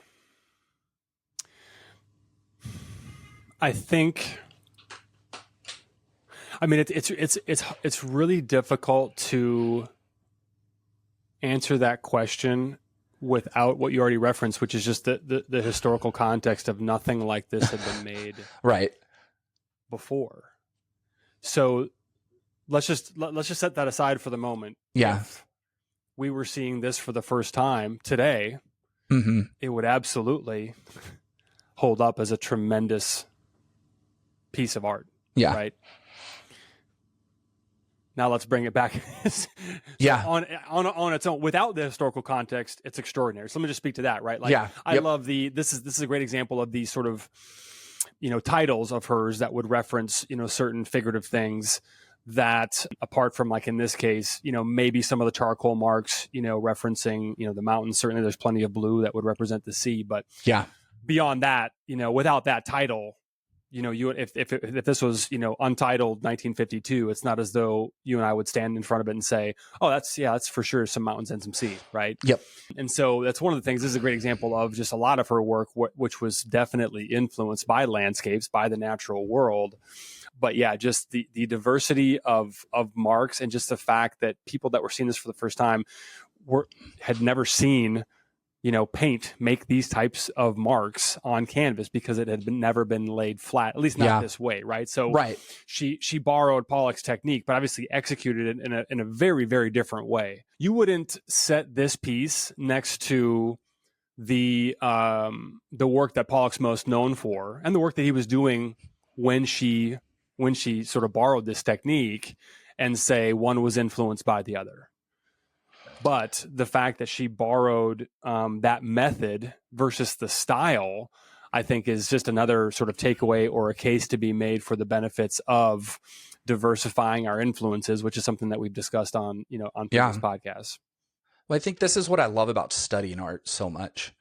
I think, I mean, it's really difficult to answer that question without what you already referenced, which is just the historical context of nothing like this had been made right before. So let's just set that aside for the moment. Yeah. If we were seeing this for the first time today, it would absolutely hold up as a tremendous piece of art. Yeah. Right. Now let's bring it back. On its own, without the historical context, it's extraordinary. So let me just speak to that, right? Like, I love this is a great example of these sort of, titles of hers that would reference, certain figurative things that, apart from, like in this case, maybe some of the charcoal marks, referencing, the mountains. Certainly there's plenty of blue that would represent the sea, but beyond that, without that title, if this was, untitled 1952, it's not as though you and I would stand in front of it and say, oh, that's for sure some mountains and some sea, right? Yep. And so that's one of the things. This is a great example of just a lot of her work, which was definitely influenced by landscapes, by the natural world. But yeah, just the diversity of marks, and just the fact that people that were seeing this for the first time had never seen paint make these types of marks on canvas, because it had never been laid flat, at least not this way, right? So she borrowed Pollock's technique, but obviously executed it in a very, very different way. You wouldn't set this piece next to the work that Pollock's most known for, and the work that he was doing when she sort of borrowed this technique, and say one was influenced by the other. But the fact that she borrowed that method versus the style, I think, is just another sort of takeaway or a case to be made for the benefits of diversifying our influences, which is something that we've discussed on previous podcasts. Well, I think this is what I love about studying art so much.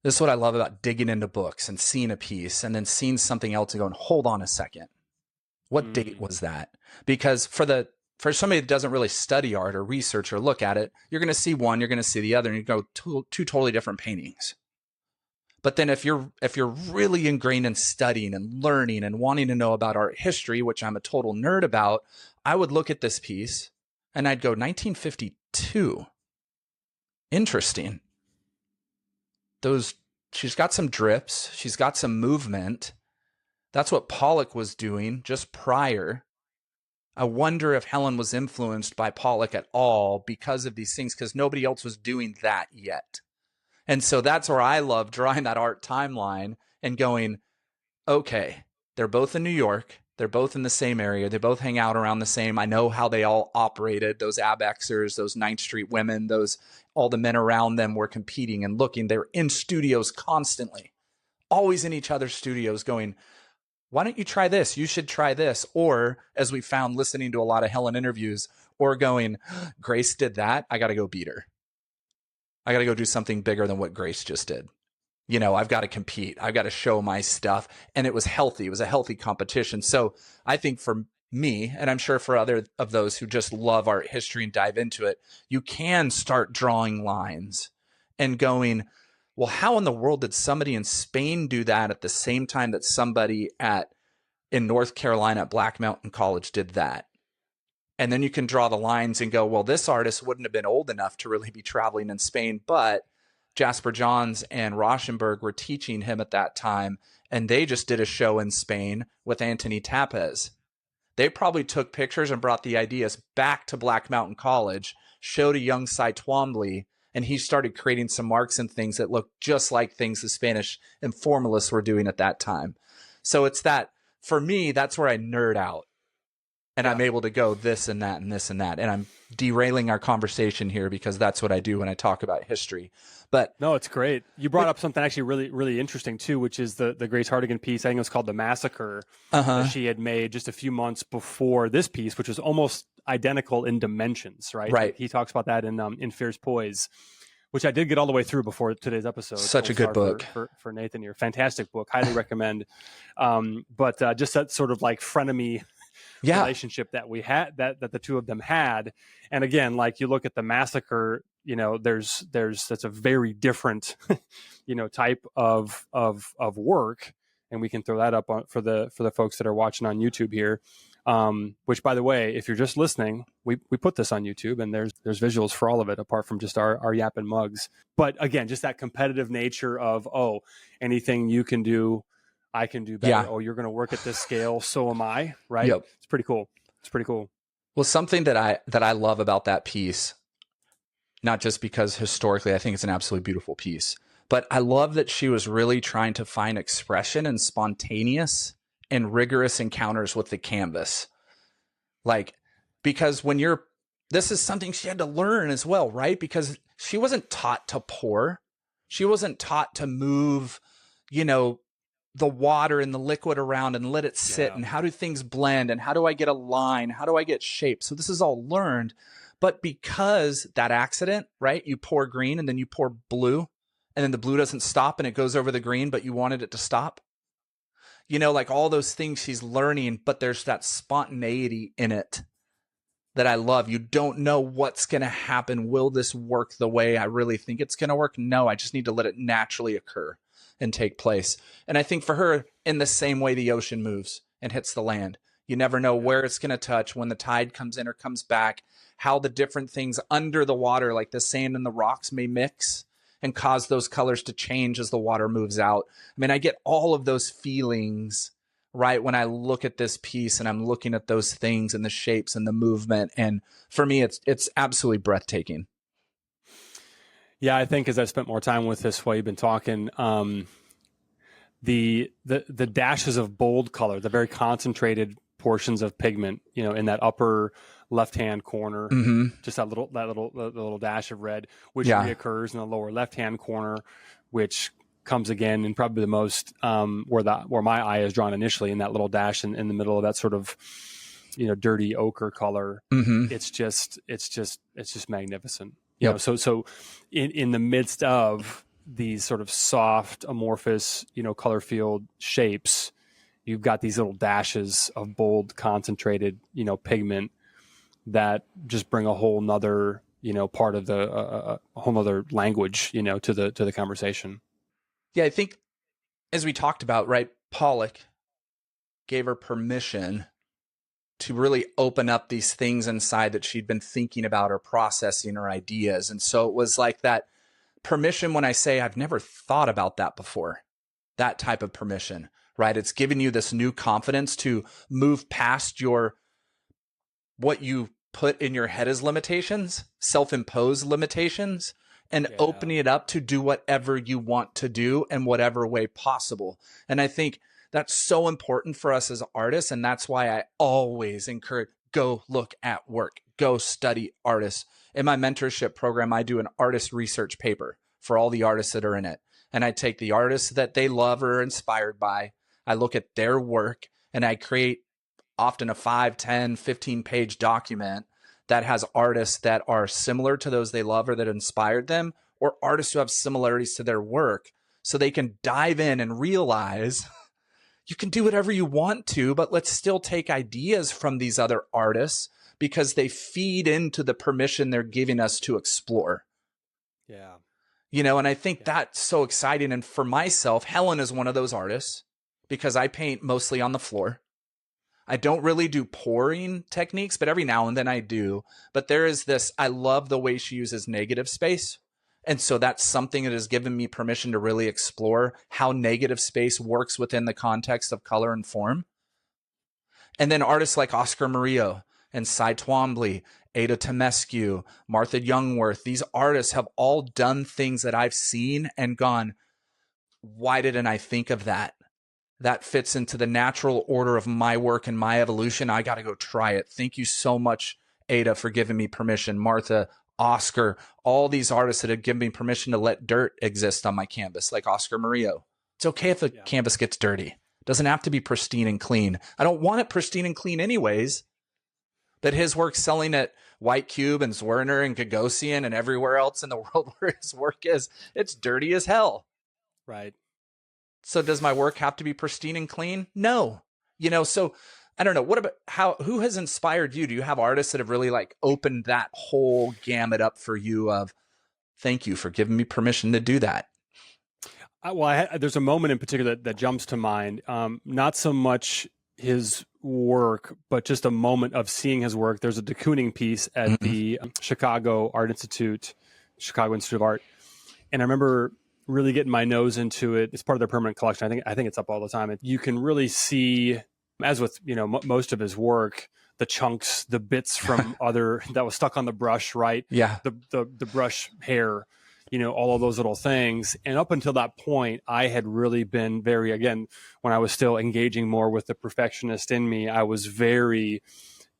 This is what I love about digging into books and seeing a piece and then seeing something else and going, hold on a second. What date was that? Because for somebody that doesn't really study art or research or look at it, you're going to see one, you're going to see the other, and you go two totally different paintings. But then if you're really ingrained in studying and learning and wanting to know about art history, which I'm a total nerd about, I would look at this piece and I'd go, 1952. Interesting. She's got some drips. She's got some movement. That's what Pollock was doing just prior. I wonder if Helen was influenced by Pollock at all because of these things, because nobody else was doing that yet. And so that's where I love drawing that art timeline and going, okay, they're both in New York. They're both in the same area. They both hang out around the same. I know how they all operated. Those AbExers, those 9th Street women, all the men around them were competing and looking. They're in studios constantly, always in each other's studios going, why don't you try this? You should try this. Or, as we found listening to a lot of Helen interviews, or going, Grace did that. I got to go beat her. I got to go do something bigger than what Grace just did. I've got to compete. I've got to show my stuff. And it was healthy. It was a healthy competition. So I think for me, and I'm sure for other of those who just love art history and dive into it, you can start drawing lines and going, well, how in the world did somebody in Spain do that at the same time that somebody in North Carolina at Black Mountain College did that? And then you can draw the lines and go, well, this artist wouldn't have been old enough to really be traveling in Spain, but Jasper Johns and Rauschenberg were teaching him at that time, and they just did a show in Spain with Anthony Tapez. They probably took pictures and brought the ideas back to Black Mountain College, showed a young Cy Twombly, and he started creating some marks and things that looked just like things the Spanish informalists were doing at that time. So it's that, for me, that's where I nerd out. And I'm able to go this and that and this and that. And I'm derailing our conversation here because that's what I do when I talk about history. But no, it's great. You brought up something actually really, really interesting too, which is the Grace Hardigan piece. I think it was called The Massacre that she had made just a few months before this piece, which was almost identical in dimensions, right? Right. He talks about that in Fierce Poise, which I did get all the way through before today's episode. Such a good book. For Nathan here. Fantastic book. Highly recommend. But just that sort of like frenemy relationship that we had, that the two of them had. And again, like you look at The Massacre, you know, that's a very different, you know, type of work. And we can throw that up for the folks that are watching on YouTube here. Which, by the way, if you're just listening, we put this on YouTube, and there's visuals for all of it, apart from just our yapping mugs. But again, just that competitive nature of, oh, anything you can do, I can do better. Yeah. Oh, you're going to work at this scale, so am I. Right? Yep. It's pretty cool. It's pretty cool. Well, something that I love about that piece, not just because historically I think it's an absolutely beautiful piece, but I love that she was really trying to find expression in spontaneous and rigorous encounters with the canvas. Like, because this is something she had to learn as well, right? Because she wasn't taught to pour. She wasn't taught to move, you know, the water and the liquid around and let it sit. And how do things blend? And how do I get a line? How do I get shape? So this is all learned. But because that accident, right? You pour green and then you pour blue, and then the blue doesn't stop and it goes over the green, but you wanted it to stop. You know, like all those things she's learning, but there's that spontaneity in it that I love. You don't know what's going to happen. Will this work the way I really think it's going to work? No, I just need to let it naturally occur and take place. And I think for her, in the same way the ocean moves and hits the land, you never know where it's going to touch, when the tide comes in or comes back, how the different things under the water, like the sand and the rocks, may mix and cause those colors to change as the water moves out. I mean, I get all of those feelings, right, when I look at this piece and I'm looking at those things and the shapes and the movement. And for me, it's absolutely breathtaking. Yeah, I think as I spent more time with this while you've been talking, the dashes of bold color, the very concentrated portions of pigment, you know, in that upper left-hand corner, just that little dash of red, which reoccurs in the lower left-hand corner, which comes again in probably the most where my eye is drawn initially, in that little dash in the middle of that sort of, you know, dirty ochre color. It's just magnificent. You know, so in the midst of these sort of soft, amorphous, you know, color field shapes, you've got these little dashes of bold, concentrated, you know, pigment that just bring a whole nother, you know, part of the a whole nother language, you know, to the conversation. Yeah, I think as we talked about, right, Pollock gave her permission to really open up these things inside that she'd been thinking about or processing her ideas. And so it was like that permission, when I say I've never thought about that before, that type of permission, right? It's giving you this new confidence to move past what you put in your head as limitations, self-imposed limitations, and opening it up to do whatever you want to do in whatever way possible. And I think that's so important for us as artists. And that's why I always encourage, go look at work, go study artists. In my mentorship program, I do an artist research paper for all the artists that are in it. And I take the artists that they love or are inspired by, I look at their work, and I create often a 5, 10, 15-page document that has artists that are similar to those they love or that inspired them, or artists who have similarities to their work, so they can dive in and realize you can do whatever you want to, but let's still take ideas from these other artists because they feed into the permission they're giving us to explore. Yeah. You know, and I think that's so exciting. And for myself, Helen is one of those artists because I paint mostly on the floor. I don't really do pouring techniques, but every now and then I do. But there is this, I love the way she uses negative space And so that's something that has given me permission to really explore how negative space works within the context of color and form. And then artists like Oscar Murillo and Cy Twombly, Ada Temescu, Martha Youngworth, these artists have all done things that I've seen and gone, why didn't I think of that? That fits into the natural order of my work and my evolution. I got to go try it. Thank you so much, Ada, for giving me permission. Martha, Oscar, all these artists that have given me permission to let dirt exist on my canvas, like Oscar Murillo. It's okay if the canvas gets dirty. It doesn't have to be pristine and clean. I don't want it pristine and clean anyways. But his work's selling at White Cube and Zwirner and Gagosian and everywhere else in the world where his work is, it's dirty as hell. Right. So does my work have to be pristine and clean? No. So I don't know. What about who has inspired you? Do you have artists that have really like opened that whole gamut up for you of, thank you for giving me permission to do that? Well, there's a moment in particular that jumps to mind. Not so much his work, but just a moment of seeing his work. There's a de Kooning piece at the Chicago Art Institute, Chicago Institute of Art. And I remember really getting my nose into it. It's part of their permanent collection. I think it's up all the time. You can really see, as with most of his work, the chunks, the bits from that was stuck on the brush, right? Yeah. The brush hair, all of those little things. And up until that point, I had really been very, again, when I was still engaging more with the perfectionist in me, I was very,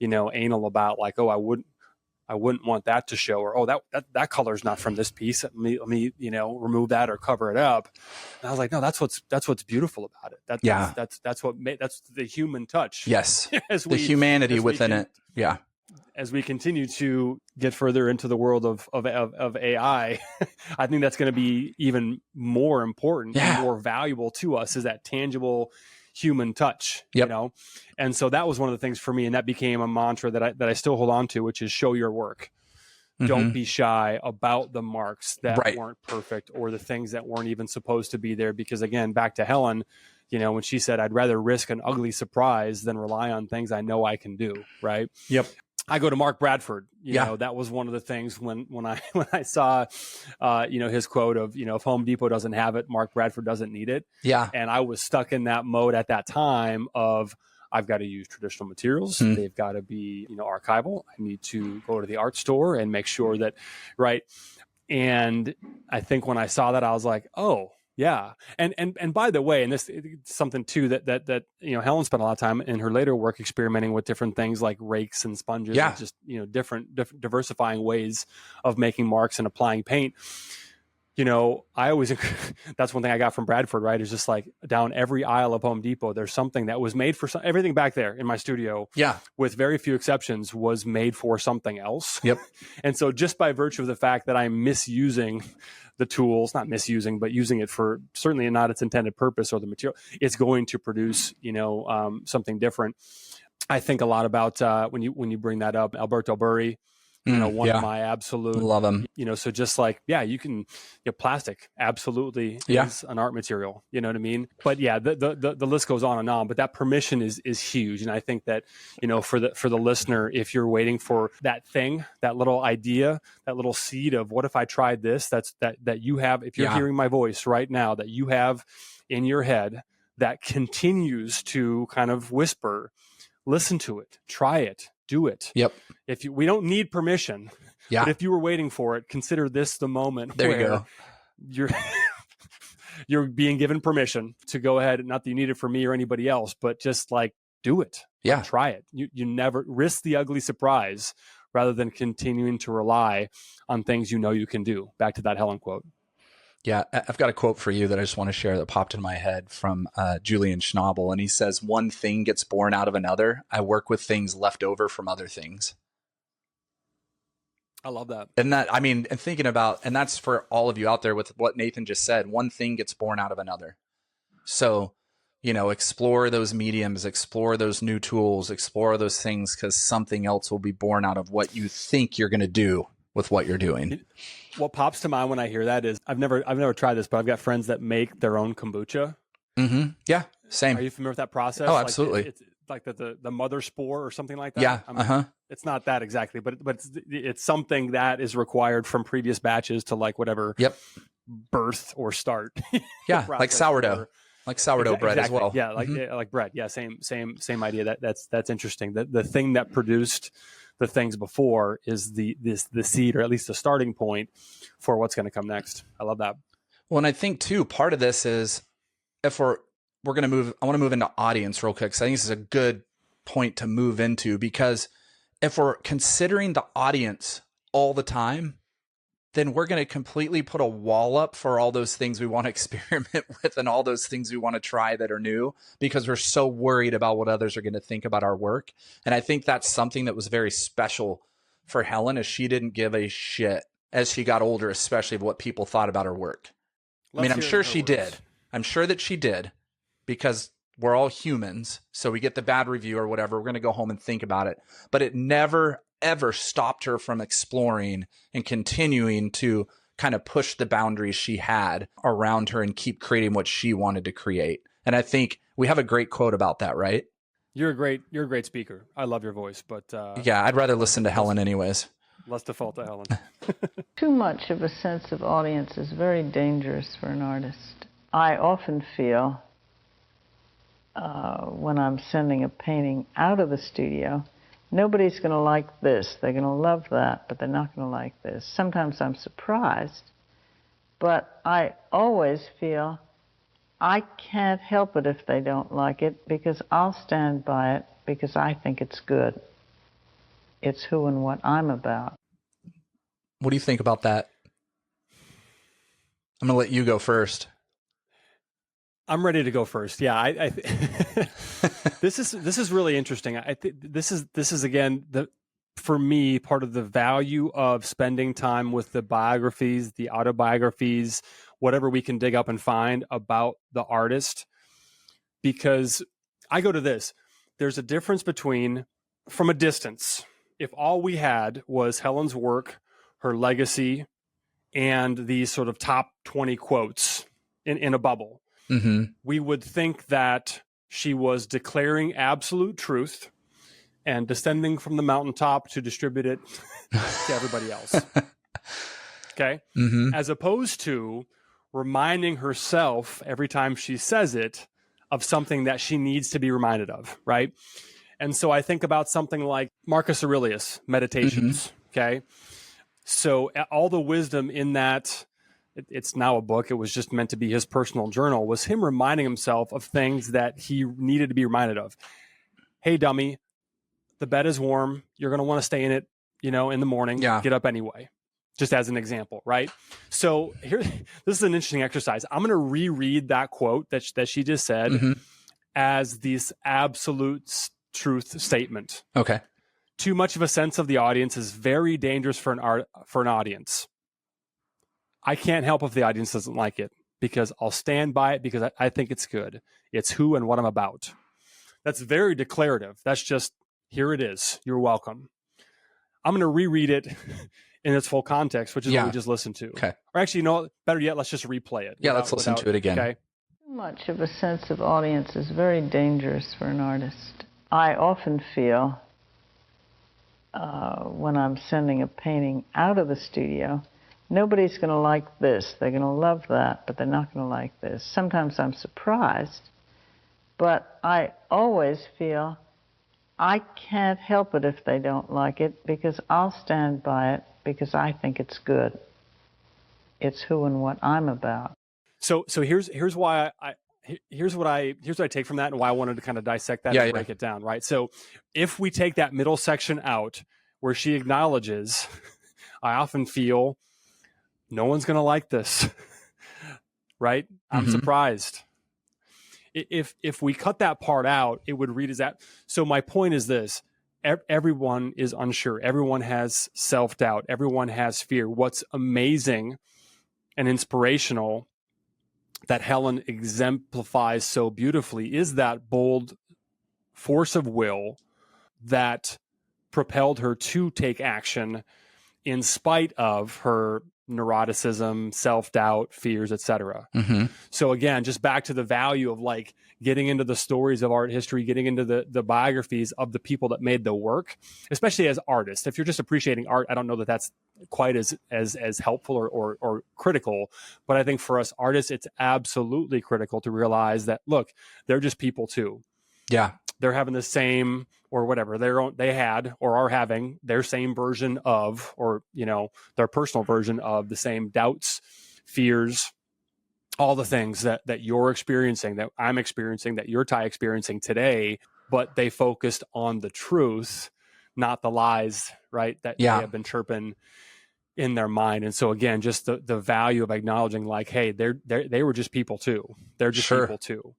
anal about like, oh, I wouldn't want that to show, or that color's not from this piece. Let me remove that or cover it up. And I was like, no, that's what's beautiful about it. That's the human touch. Yes, the humanity within it. Yeah. As we continue to get further into the world of AI, I think that's going to be even more important and more valuable to us, is that tangible human touch, And so that was one of the things for me. And that became a mantra that I still hold on to, which is show your work. Don't be shy about the marks that weren't perfect or the things that weren't even supposed to be there. Because again, back to Helen, when she said, I'd rather risk an ugly surprise than rely on things I know I can do. Right. Yep. I go to Mark Bradford. That was one of the things when I saw, his quote of, if Home Depot doesn't have it, Mark Bradford doesn't need it. Yeah. And I was stuck in that mode at that time of, I've got to use traditional materials. They've got to be, archival. I need to go to the art store and make sure that, right. And I think when I saw that, I was like, oh, yeah. And by the way, and this is something too that Helen spent a lot of time in her later work experimenting with different things like rakes and sponges, and just different diversifying ways of making marks and applying paint. I always that's one thing I got from Bradford, right? Is just like down every aisle of Home Depot, there's something that was made for everything back there in my studio. Yeah, with very few exceptions, was made for something else. Yep. And so just by virtue of the fact that I'm misusing the tools, not misusing, but using it for certainly not its intended purpose or the material, it's going to produce, something different. I think a lot about when you bring that up, Alberto Burri, one of my absolute, love him. So just like, you can, plastic absolutely is an art material, you know what I mean? But the list goes on and on, but that permission is huge. And I think that, for the listener, if you're waiting for that thing, that little idea, that little seed of what if I tried this, that you have, if you're hearing my voice right now, that you have in your head that continues to kind of whisper, listen to it, try it, do it. Yep. We don't need permission. But if you were waiting for it, consider this the moment where you're being given permission to go ahead. Not that you need it for me or anybody else, but just like do it. Yeah. Try it. You never risk the ugly surprise rather than continuing to rely on things you can do. Back to that Helen quote. Yeah, I've got a quote for you that I just want to share that popped in my head from Julian Schnabel. And he says, one thing gets born out of another. I work with things left over from other things. I love that. And thinking about, and that's for all of you out there with what Nathan just said, one thing gets born out of another. So, explore those mediums, explore those new tools, explore those things, because something else will be born out of what you think you're going to do with what you're doing. What pops to mind when I hear that is I've never tried this, but I've got friends that make their own kombucha. Mm-hmm. Yeah, same. Are you familiar with that process? Oh, absolutely. like the mother spore or something like that. Yeah. I mean, it's not that exactly, but it's something that is required from previous batches to like whatever birth or start. Yeah, like sourdough. Like sourdough bread as well. Yeah, like bread. Yeah, same idea. That's interesting. The thing that produced the things before is the seed, or at least the starting point for what's going to come next. I love that. Well, and I think too, part of this is if we're going to move, I want to move into audience real quick, because I think this is a good point to move into, because if we're considering the audience all the time, then we're going to completely put a wall up for all those things we want to experiment with and all those things we want to try that are new, because we're so worried about what others are going to think about our work. And I think that's something that was very special for Helen, is she didn't give a shit as she got older, especially of what people thought about her work. I mean, I'm sure she did. I'm sure that she did, because we're all humans. So we get the bad review or whatever, we're going to go home and think about it. But it never, ever stopped her from exploring and continuing to kind of push the boundaries she had around her and keep creating what she wanted to create. And I think we have a great quote about that, right? You're a great speaker. I love your voice, but yeah, I'd rather listen to Helen anyways. Let's default to Helen. Too much of a sense of audience is very dangerous for an artist. I often feel when I'm sending a painting out of the studio, nobody's going to like this. They're going to love that, but they're not going to like this. Sometimes I'm surprised, but I always feel I can't help it if they don't like it, because I'll stand by it because I think it's good. It's who and what I'm about. What do you think about that? I'm going to let you go first. I'm ready to go first. Yeah, this is really interesting. I think this is again for me part of the value of spending time with the biographies, the autobiographies, whatever we can dig up and find about the artist, because I go to this. There's a difference between, from a distance, if all we had was Helen's work, her legacy, and these sort of top 20 quotes in a bubble. Mm-hmm. We would think that she was declaring absolute truth and descending from the mountaintop to distribute it to everybody else. Okay? Mm-hmm. As opposed to reminding herself every time she says it of something that she needs to be reminded of, right? And so I think about something like Marcus Aurelius' Meditations, okay? So all the wisdom in that, it's now a book, it was just meant to be his personal journal, was him reminding himself of things that he needed to be reminded of. Hey, dummy, the bed is warm. You're going to want to stay in it, in the morning. Yeah. Get up anyway, just as an example, right? So here, this is an interesting exercise. I'm going to reread that quote that she just said as this absolute truth statement. Okay. Too much of a sense of the audience is very dangerous for an audience. I can't help if the audience doesn't like it, because I'll stand by it because I think it's good. It's who and what I'm about. That's very declarative. That's just, here it is. You're welcome. I'm going to reread it in its full context, which is what we just listened to. Okay. Or actually, better yet, let's just replay it. Yeah, let's listen to it again. Okay. Too much of a sense of audience is very dangerous for an artist. I often feel when I'm sending a painting out of the studio, nobody's going to like this. They're going to love that, but they're not going to like this. Sometimes I'm surprised, but I always feel I can't help it if they don't like it, because I'll stand by it because I think it's good. It's who and what I'm about. So here's why here's what I take from that, and why I wanted to kind of dissect that and break it down, right? So if we take that middle section out where she acknowledges, I often feel no one's going to like this, right? I'm surprised. If we cut that part out, it would read as that. So my point is this: everyone is unsure. Everyone has self-doubt. Everyone has fear. What's amazing and inspirational that Helen exemplifies so beautifully is that bold force of will that propelled her to take action in spite of her neuroticism, self-doubt, fears, etc. Mm-hmm. So again, just back to the value of like getting into the stories of art history, getting into the biographies of the people that made the work, especially as artists. If you're just appreciating art, I don't know that that's quite as helpful or critical, but I think for us artists, it's absolutely critical to realize that, look, they're just people too. Yeah. They're having the same or whatever they had or are having their same version of, or, you know, their personal version of the same doubts, fears, all the things that you're experiencing, that I'm experiencing, that you're experiencing today, but they focused on the truth, not the lies, right? That they have been chirping in their mind. And so again, just the value of acknowledging like, hey, they were just people too. They're just people too.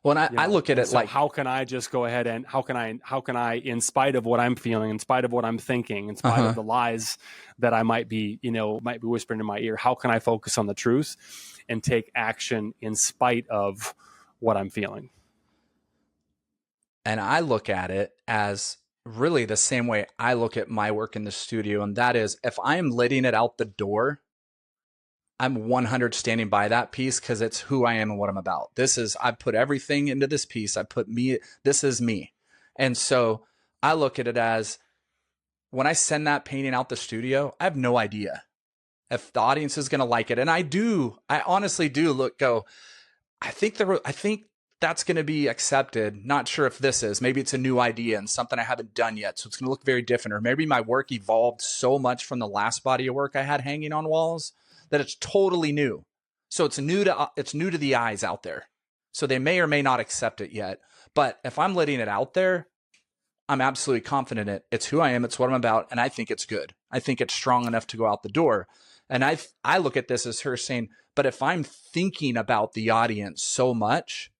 Well, and I look at it like, how can I just go ahead and how can I, in spite of what I'm feeling, in spite of what I'm thinking, in spite of the lies that I might be whispering in my ear, how can I focus on the truth and take action in spite of what I'm feeling? And I look at it as really the same way I look at my work in the studio. And that is, if I'm letting it out the door, I'm 100 standing by that piece because it's who I am and what I'm about. I put everything into this piece. I put me, this is me. And so I look at it as, when I send that painting out the studio, I have no idea if the audience is going to like it. And I honestly do I think that's going to be accepted. Not sure if this is, maybe it's a new idea and something I haven't done yet. So it's going to look very different. Or maybe my work evolved so much from the last body of work I had hanging on walls that it's totally new. So it's new to the eyes out there. So they may or may not accept it yet. But if I'm letting it out there, I'm absolutely confident in it. It's who I am. It's what I'm about. And I think it's good. I think it's strong enough to go out the door. And I look at this as her saying, but if I'm thinking about the audience so much,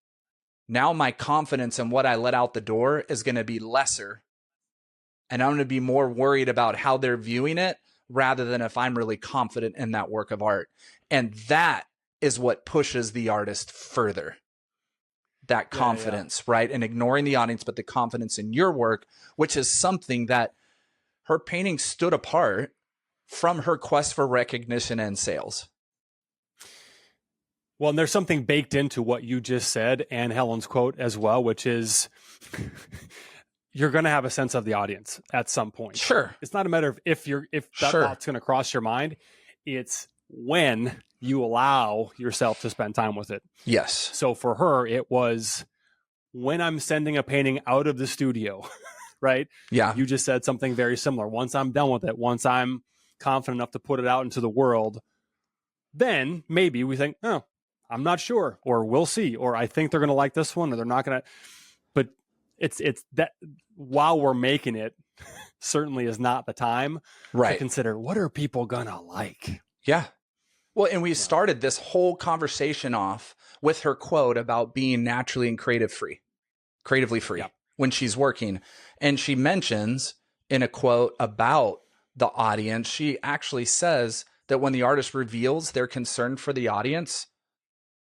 now my confidence in what I let out the door is going to be lesser. And I'm going to be more worried about how they're viewing it rather than if I'm really confident in that work of art. And that is what pushes the artist further. That confidence, right? And ignoring the audience, but the confidence in your work, which is something that her painting stood apart from her quest for recognition and sales. Well, and there's something baked into what you just said and Helen's quote as well, which is you're going to have a sense of the audience at some point. Sure. It's not a matter of if that thought's going to cross your mind. It's when you allow yourself to spend time with it. Yes. So for her, it was when I'm sending a painting out of the studio, right? Yeah. You just said something very similar. Once I'm done with it, once I'm confident enough to put it out into the world, then maybe we think, oh, I'm not sure, or we'll see, or I think they're going to like this one, or they're not going to. But it's that while we're making it, certainly is not the time to consider what are people going to like. Yeah. Well, and we started this whole conversation off with her quote about being naturally and creatively free when she's working. And she mentions in a quote about the audience, she actually says that when the artist reveals their concern for the audience,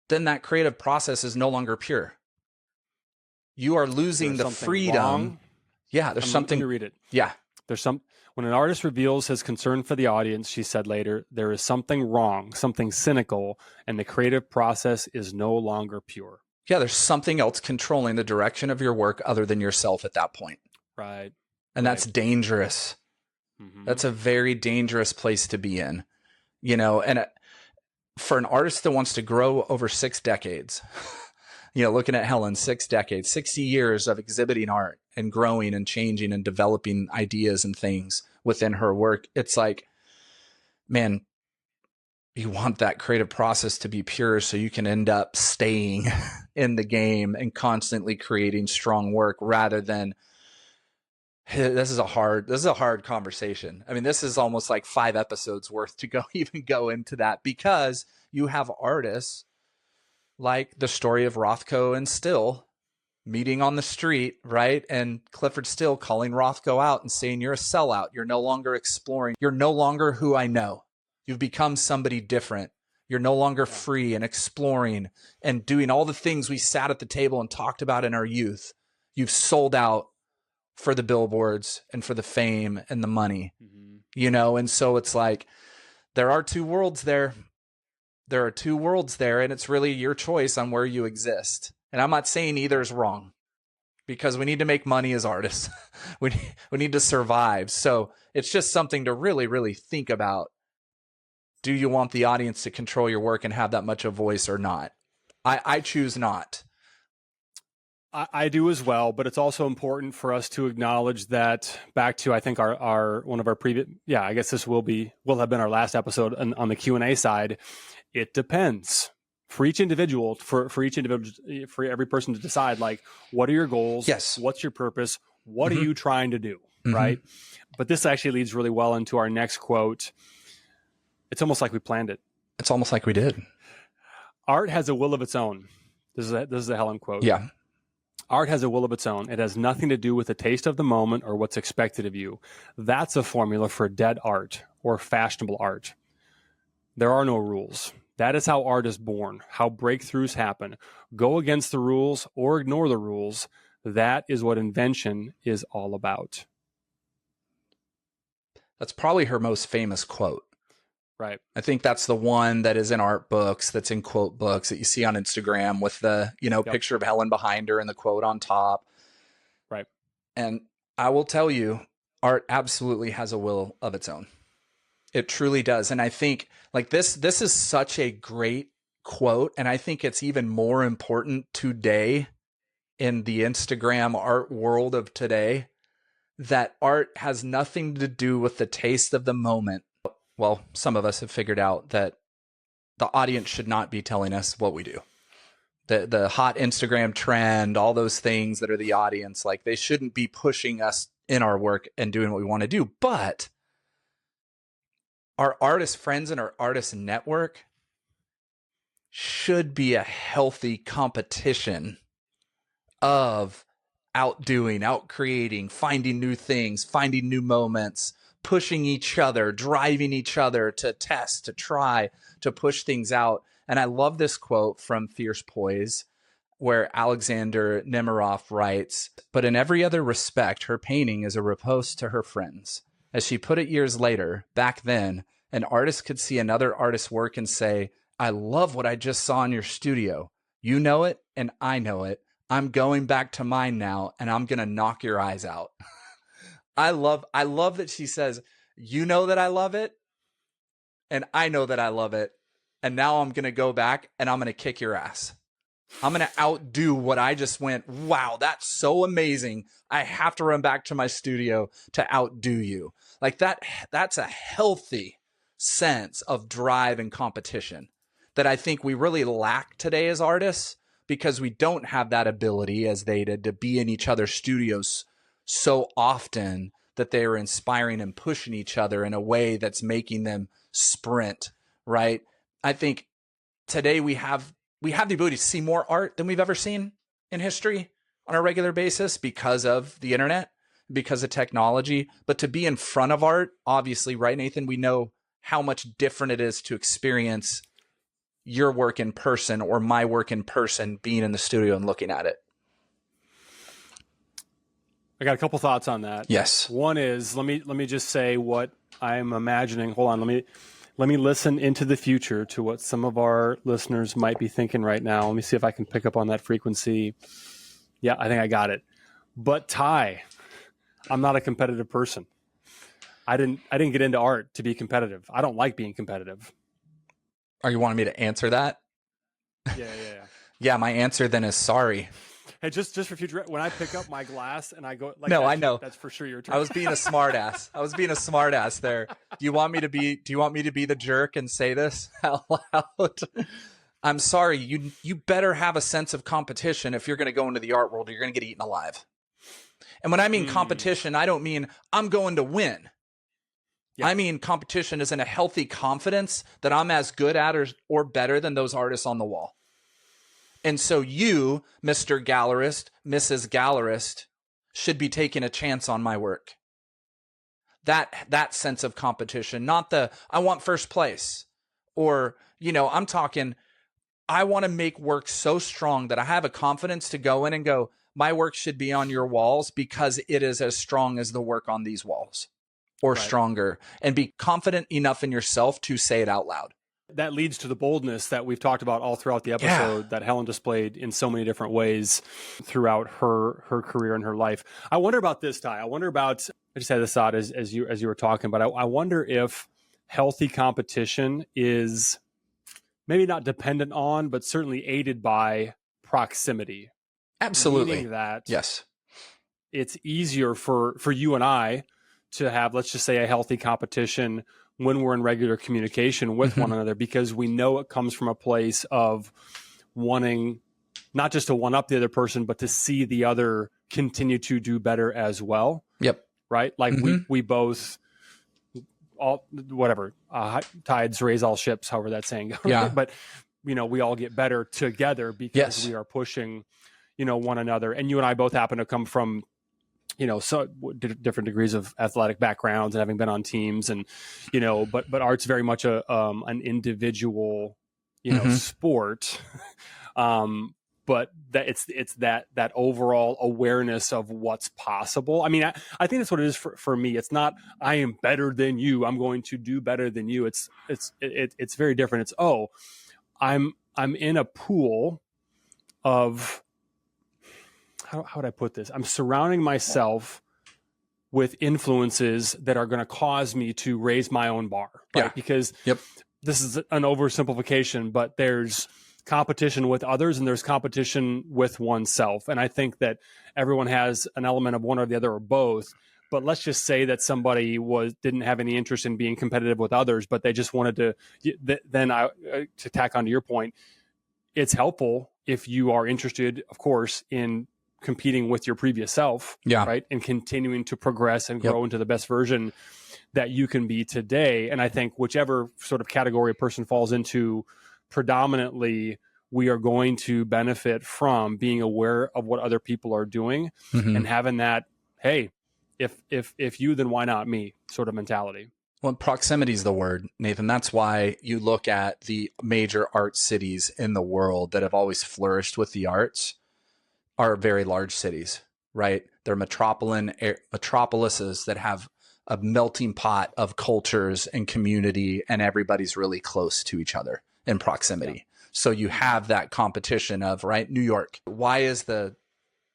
then that creative process is no longer pure. You are losing the freedom. Wrong. Yeah, there's something. Let me read it. Yeah. When an artist reveals his concern for the audience, she said later, there is something wrong, something cynical, and the creative process is no longer pure. Yeah, there's something else controlling the direction of your work other than yourself at that point. Right. And that's dangerous. Mm-hmm. That's a very dangerous place to be in, and for an artist that wants to grow over 6 decades, looking at Helen, 6 decades, 60 years of exhibiting art and growing and changing and developing ideas and things within her work. It's like, man, you want that creative process to be pure so you can end up staying in the game and constantly creating strong work rather than, this is a hard conversation. I mean, this is almost like 5 episodes worth to even go into that, because you have artists like the story of Rothko and Still meeting on the street, right? And Clifford Still calling Rothko out and saying, you're a sellout. You're no longer exploring. You're no longer who I know. You've become somebody different. You're no longer free and exploring and doing all the things we sat at the table and talked about in our youth. You've sold out for the billboards and for the fame and the money, and so it's like there are two worlds there. There are two worlds there, and it's really your choice on where you exist. And I'm not saying either is wrong, because we need to make money as artists. we need to survive. So it's just something to really, really think about. Do you want the audience to control your work and have that much of a voice or not? I choose not. I do as well, but it's also important for us to acknowledge that, back to, I think, our one of our previous, I guess this will have been our last episode on the Q&A side. It depends. For each individual, for every person to decide, like, what are your goals? Yes. What's your purpose? What are you trying to do? Right. But this actually leads really well into our next quote. It's almost like we planned it. It's almost like we did. Art has a will of its own. This is a Helen quote. Yeah. Art has a will of its own. It has nothing to do with the taste of the moment or what's expected of you. That's a formula for dead art or fashionable art. There are no rules. That is how art is born, how breakthroughs happen. Go against the rules or ignore the rules. That is what invention is all about. That's probably her most famous quote. Right. I think that's the one that is in art books, that's in quote books that you see on Instagram with the, picture of Helen behind her and the quote on top. Right. And I will tell you, art absolutely has a will of its own. It truly does. And I think, like, this is such a great quote. And I think it's even more important today in the Instagram art world of today, that art has nothing to do with the taste of the moment. Well, some of us have figured out that the audience should not be telling us what we do. The hot Instagram trend, all those things that are the audience, like, they shouldn't be pushing us in our work and doing what we want to do. But our artist friends and our artist network should be a healthy competition of outdoing, outcreating, finding new things, finding new moments, pushing each other, driving each other to test, to try, to push things out. And I love this quote from Fierce Poise, where Alexander Nemirov writes, "But in every other respect, her painting is a riposte to her friends. As she put it years later, back then, an artist could see another artist's work and say, 'I love what I just saw in your studio. You know it, and I know it. I'm going back to mine now, and I'm going to knock your eyes out.'" I love that she says, "You know that I love it, and I know that I love it, and now I'm going to go back and I'm going to kick your ass. I'm going to outdo what I just went, wow, that's so amazing. I have to run back to my studio to outdo you." Like, that's a healthy sense of drive and competition that I think we really lack today as artists, because we don't have that ability as they did to be in each other's studios so often that they are inspiring and pushing each other in a way that's making them sprint, right? I think today we have the ability to see more art than we've ever seen in history on a regular basis because of the internet, because of technology. But to be in front of art, obviously, right, Nathan, we know how much different it is to experience your work in person or my work in person, being in the studio and looking at it. I got a couple thoughts on that. Yes. One is, let me just say what I'm imagining. Hold on, let me listen into the future to what some of our listeners might be thinking right now. Let me see if I can pick up on that frequency. Yeah, I think I got it. But Ty, I'm not a competitive person. I didn't get into art to be competitive. I don't like being competitive. Are you wanting me to answer that? Yeah. Yeah, my answer then is sorry. Hey, just for future, when I pick up my glass and I go, like, no, I know that's for sure your turn. I was being a smart ass. There. Do you want me to be the jerk and say this out loud? I'm sorry. You better have a sense of competition if you're going to go into the art world, or you're going to get eaten alive. And when I mean competition, I don't mean I'm going to win. Yeah. I mean competition is in a healthy confidence that I'm as good at or better than those artists on the wall. And so you, Mr. Gallerist, Mrs. Gallerist, should be taking a chance on my work. That sense of competition, not the, I want first place. Or, I'm talking, I want to make work so strong that I have a confidence to go in and go, my work should be on your walls because it is as strong as the work on these walls. or stronger, and be confident enough in yourself to say it out loud. That leads to the boldness that we've talked about all throughout the episode that Helen displayed in so many different ways throughout her career and her life. I wonder about this, Ty. I just had this thought as you were talking, but I wonder if healthy competition is maybe not dependent on, but certainly aided by proximity. Absolutely. Meaning that yes, it's easier for you and I to have, let's just say, a healthy competition when we're in regular communication with one another, because we know it comes from a place of wanting not just to one up the other person, but to see the other continue to do better as well. Yep. Right. Like we both all, whatever, tides raise all ships, however that saying goes. Yeah. But, we all get better together because we are pushing, one another. And you and I both happen to come from, so different degrees of athletic backgrounds and having been on teams, and but art's very much an individual sport, but that it's that overall awareness of what's possible. I mean, I think that's what it is for me. It's not I am better than you, I'm going to do better than you. It's very different. It's I'm in a pool of, how would I put this? I'm surrounding myself with influences that are going to cause me to raise my own bar, right? Yeah. Because this is an oversimplification, but there's competition with others and there's competition with oneself. And I think that everyone has an element of one or the other or both. But let's just say that somebody didn't have any interest in being competitive with others, but they just wanted to. Then to tack onto your point, it's helpful if you are interested, of course, in competing with your previous self, right? And continuing to progress and grow into the best version that you can be today. And I think whichever sort of category a person falls into, predominantly, we are going to benefit from being aware of what other people are doing and having that, hey, if you, then why not me sort of mentality. Well, proximity is the word, Nathan. That's why you look at the major art cities in the world that have always flourished with the arts are very large cities, right? They're metropolises that have a melting pot of cultures and community, and everybody's really close to each other in proximity. Yeah. So you have that competition of, right, New York. Why is the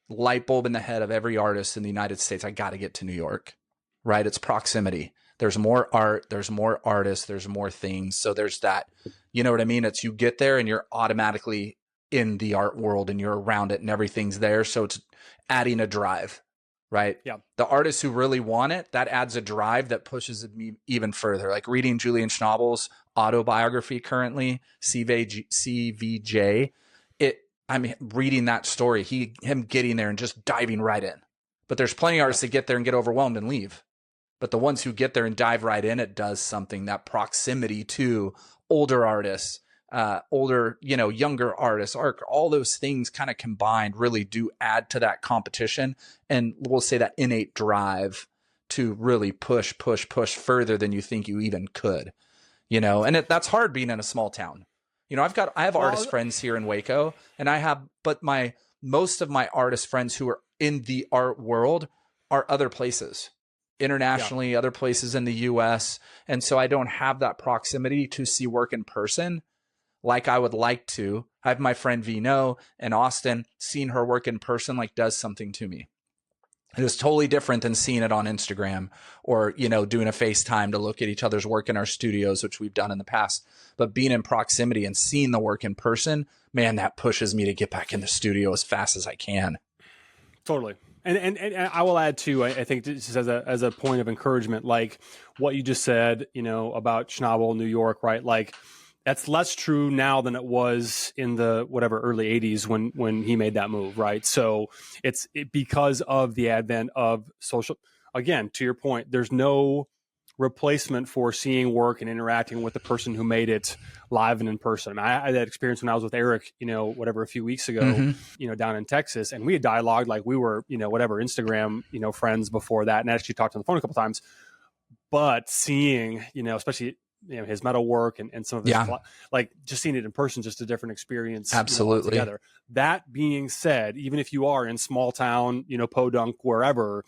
light bulb in the head of every artist in the United States, I got to get to New York, right? It's proximity. There's more art, there's more artists, there's more things. So there's that, you know what I mean? It's you get there and you're automatically in the art world and you're around it and everything's there. So it's adding a drive, right? Yeah. The artists who really want it, that adds a drive that pushes me even further. Like reading Julian Schnabel's autobiography currently, CVJ, I'm reading that story, him getting there and just diving right in. But there's plenty of artists that get there and get overwhelmed and leave. But the ones who get there and dive right in, it does something. That proximity to older artists, younger artists, all those things kind of combined really do add to that competition. And we'll say that innate drive to really push further than you think you even could, and that's hard being in a small town. I have artist friends here in Waco, and most of my artist friends who are in the art world are other places, internationally, other places in the US. And so I don't have that proximity to see work in person like I would like to. I have my friend Vino in Austin. Seeing her work in person does something to me. It is totally different than seeing it on Instagram or, doing a FaceTime to look at each other's work in our studios, which we've done in the past. But being in proximity and seeing the work in person, man, that pushes me to get back in the studio as fast as I can. Totally. And I will add too, I think just as a point of encouragement, like what you just said, about Schnabel, New York, right? Like that's less true now than it was in the early 80s when he made that move, right? So it's because of the advent of social, again, to your point, there's no replacement for seeing work and interacting with the person who made it live and in person. I had that experience when I was with Eric, a few weeks ago, down in Texas, and we had dialogued like we were, Instagram, friends before that, and actually talked on the phone a couple times. But seeing, especially his metal work and some of his, like just seeing it in person, just a different experience. Absolutely. Together. That being said, even if you are in small town, Podunk, wherever,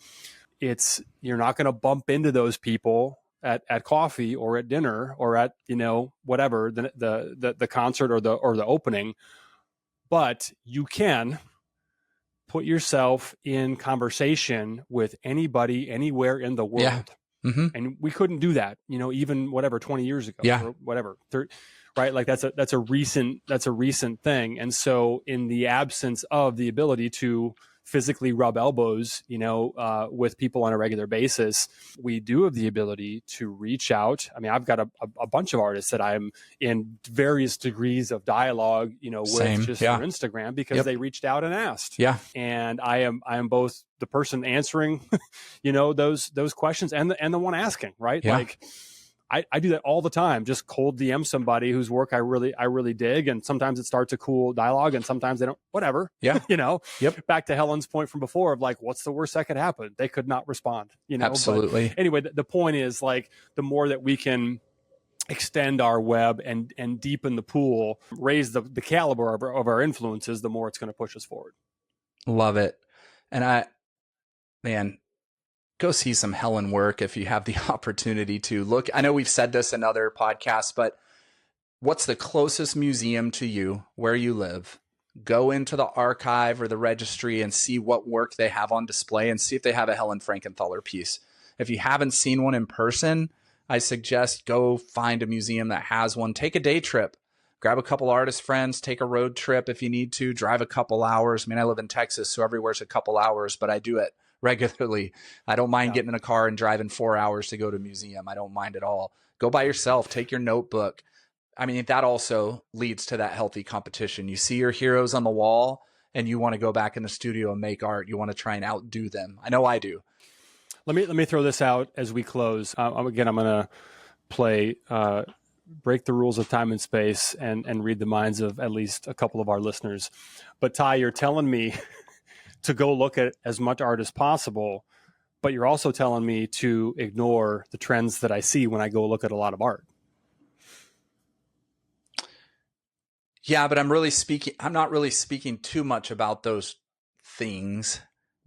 you're not going to bump into those people at coffee or at dinner or at, whatever, the concert or the opening, but you can put yourself in conversation with anybody anywhere in the world. Yeah. Mm-hmm. And we couldn't do that, even 20 years ago, or whatever, right? Like that's a recent thing. And so in the absence of the ability to physically rub elbows, with people on a regular basis, we do have the ability to reach out. I mean, I've got a bunch of artists that I'm in various degrees of dialogue, with just through Instagram, because they reached out and asked. Yeah. And I am both the person answering, those questions and the one asking, right? Yeah. Like I do that all the time. Just cold DM somebody whose work I really dig, and sometimes it starts a cool dialogue, and sometimes they don't. Whatever. Yeah. Yep. Back to Helen's point from before of like, what's the worst that could happen? They could not respond. Absolutely. But anyway, the point is, like, the more that we can extend our web and deepen the pool, raise the caliber of our influences, the more it's going to push us forward. Love it. And go see some Helen work if you have the opportunity to. Look, I know we've said this in other podcasts, but what's the closest museum to you where you live? Go into the archive or the registry and see what work they have on display, and see if they have a Helen Frankenthaler piece. If you haven't seen one in person, I suggest go find a museum that has one. Take a day trip. Grab a couple artist friends, take a road trip if you need to, drive a couple hours. I mean, I live in Texas, so everywhere's a couple hours, but I do it regularly. I don't mind getting in a car and driving 4 hours to go to a museum. I don't mind at all. Go by yourself, take your notebook. I mean, that also leads to that healthy competition. You see your heroes on the wall and you want to go back in the studio and make art. You want to try and outdo them. I know I do. Let me throw this out as we close. Again, I'm going to play break the rules of time and space and read the minds of at least a couple of our listeners. But Ty, you're telling me to go look at as much art as possible, but you're also telling me to ignore the trends that I see when I go look at a lot of art. Yeah, but I'm not really speaking too much about those things,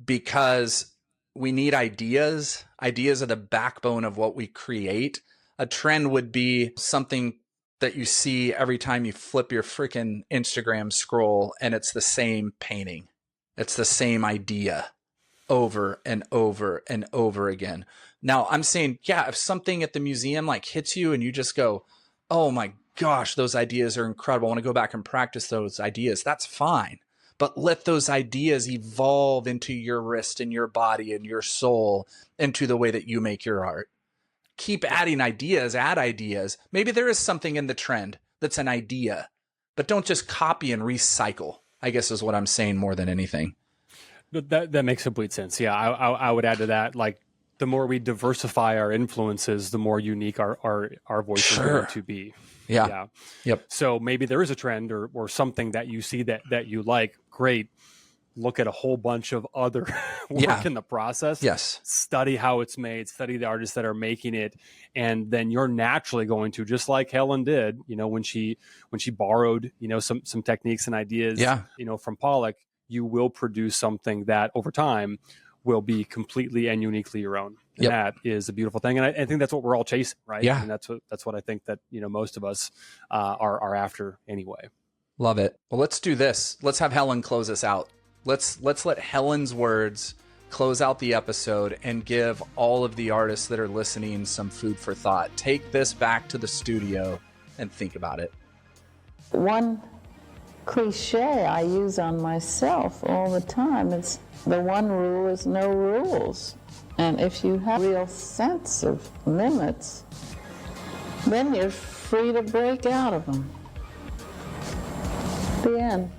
because we need ideas. Ideas are the backbone of what we create. A trend would be something that you see every time you flip your freaking Instagram scroll, and it's the same painting. It's the same idea over and over and over again. Now, I'm saying, if something at the museum like hits you and you just go, oh my gosh, those ideas are incredible, I want to go back and practice those ideas, that's fine. But let those ideas evolve into your wrist and your body and your soul, into the way that you make your art. Keep adding ideas, add ideas. Maybe there is something in the trend that's an idea, but don't just copy and recycle, I guess is what I'm saying more than anything. That makes complete sense. Yeah, I would add to that, like, the more we diversify our influences, the more unique our voices are going to be. Yeah. Yep. So maybe there is a trend or something that you see that you like. Great. Look at a whole bunch of other work in the process. Yes. Study how it's made, study the artists that are making it. And then you're naturally going to, just like Helen did, when she borrowed, some techniques and ideas, from Pollock, you will produce something that over time will be completely and uniquely your own. And that is a beautiful thing. And I think that's what we're all chasing, right? Yeah. And that's what I think that, most of us are after anyway. Love it. Well, let's do this. Let's have Helen close us out. Let's let Helen's words close out the episode and give all of the artists that are listening some food for thought. Take this back to the studio and think about it. One cliche I use on myself all the time is, the one rule is no rules. And if you have a real sense of limits, then you're free to break out of them. The end.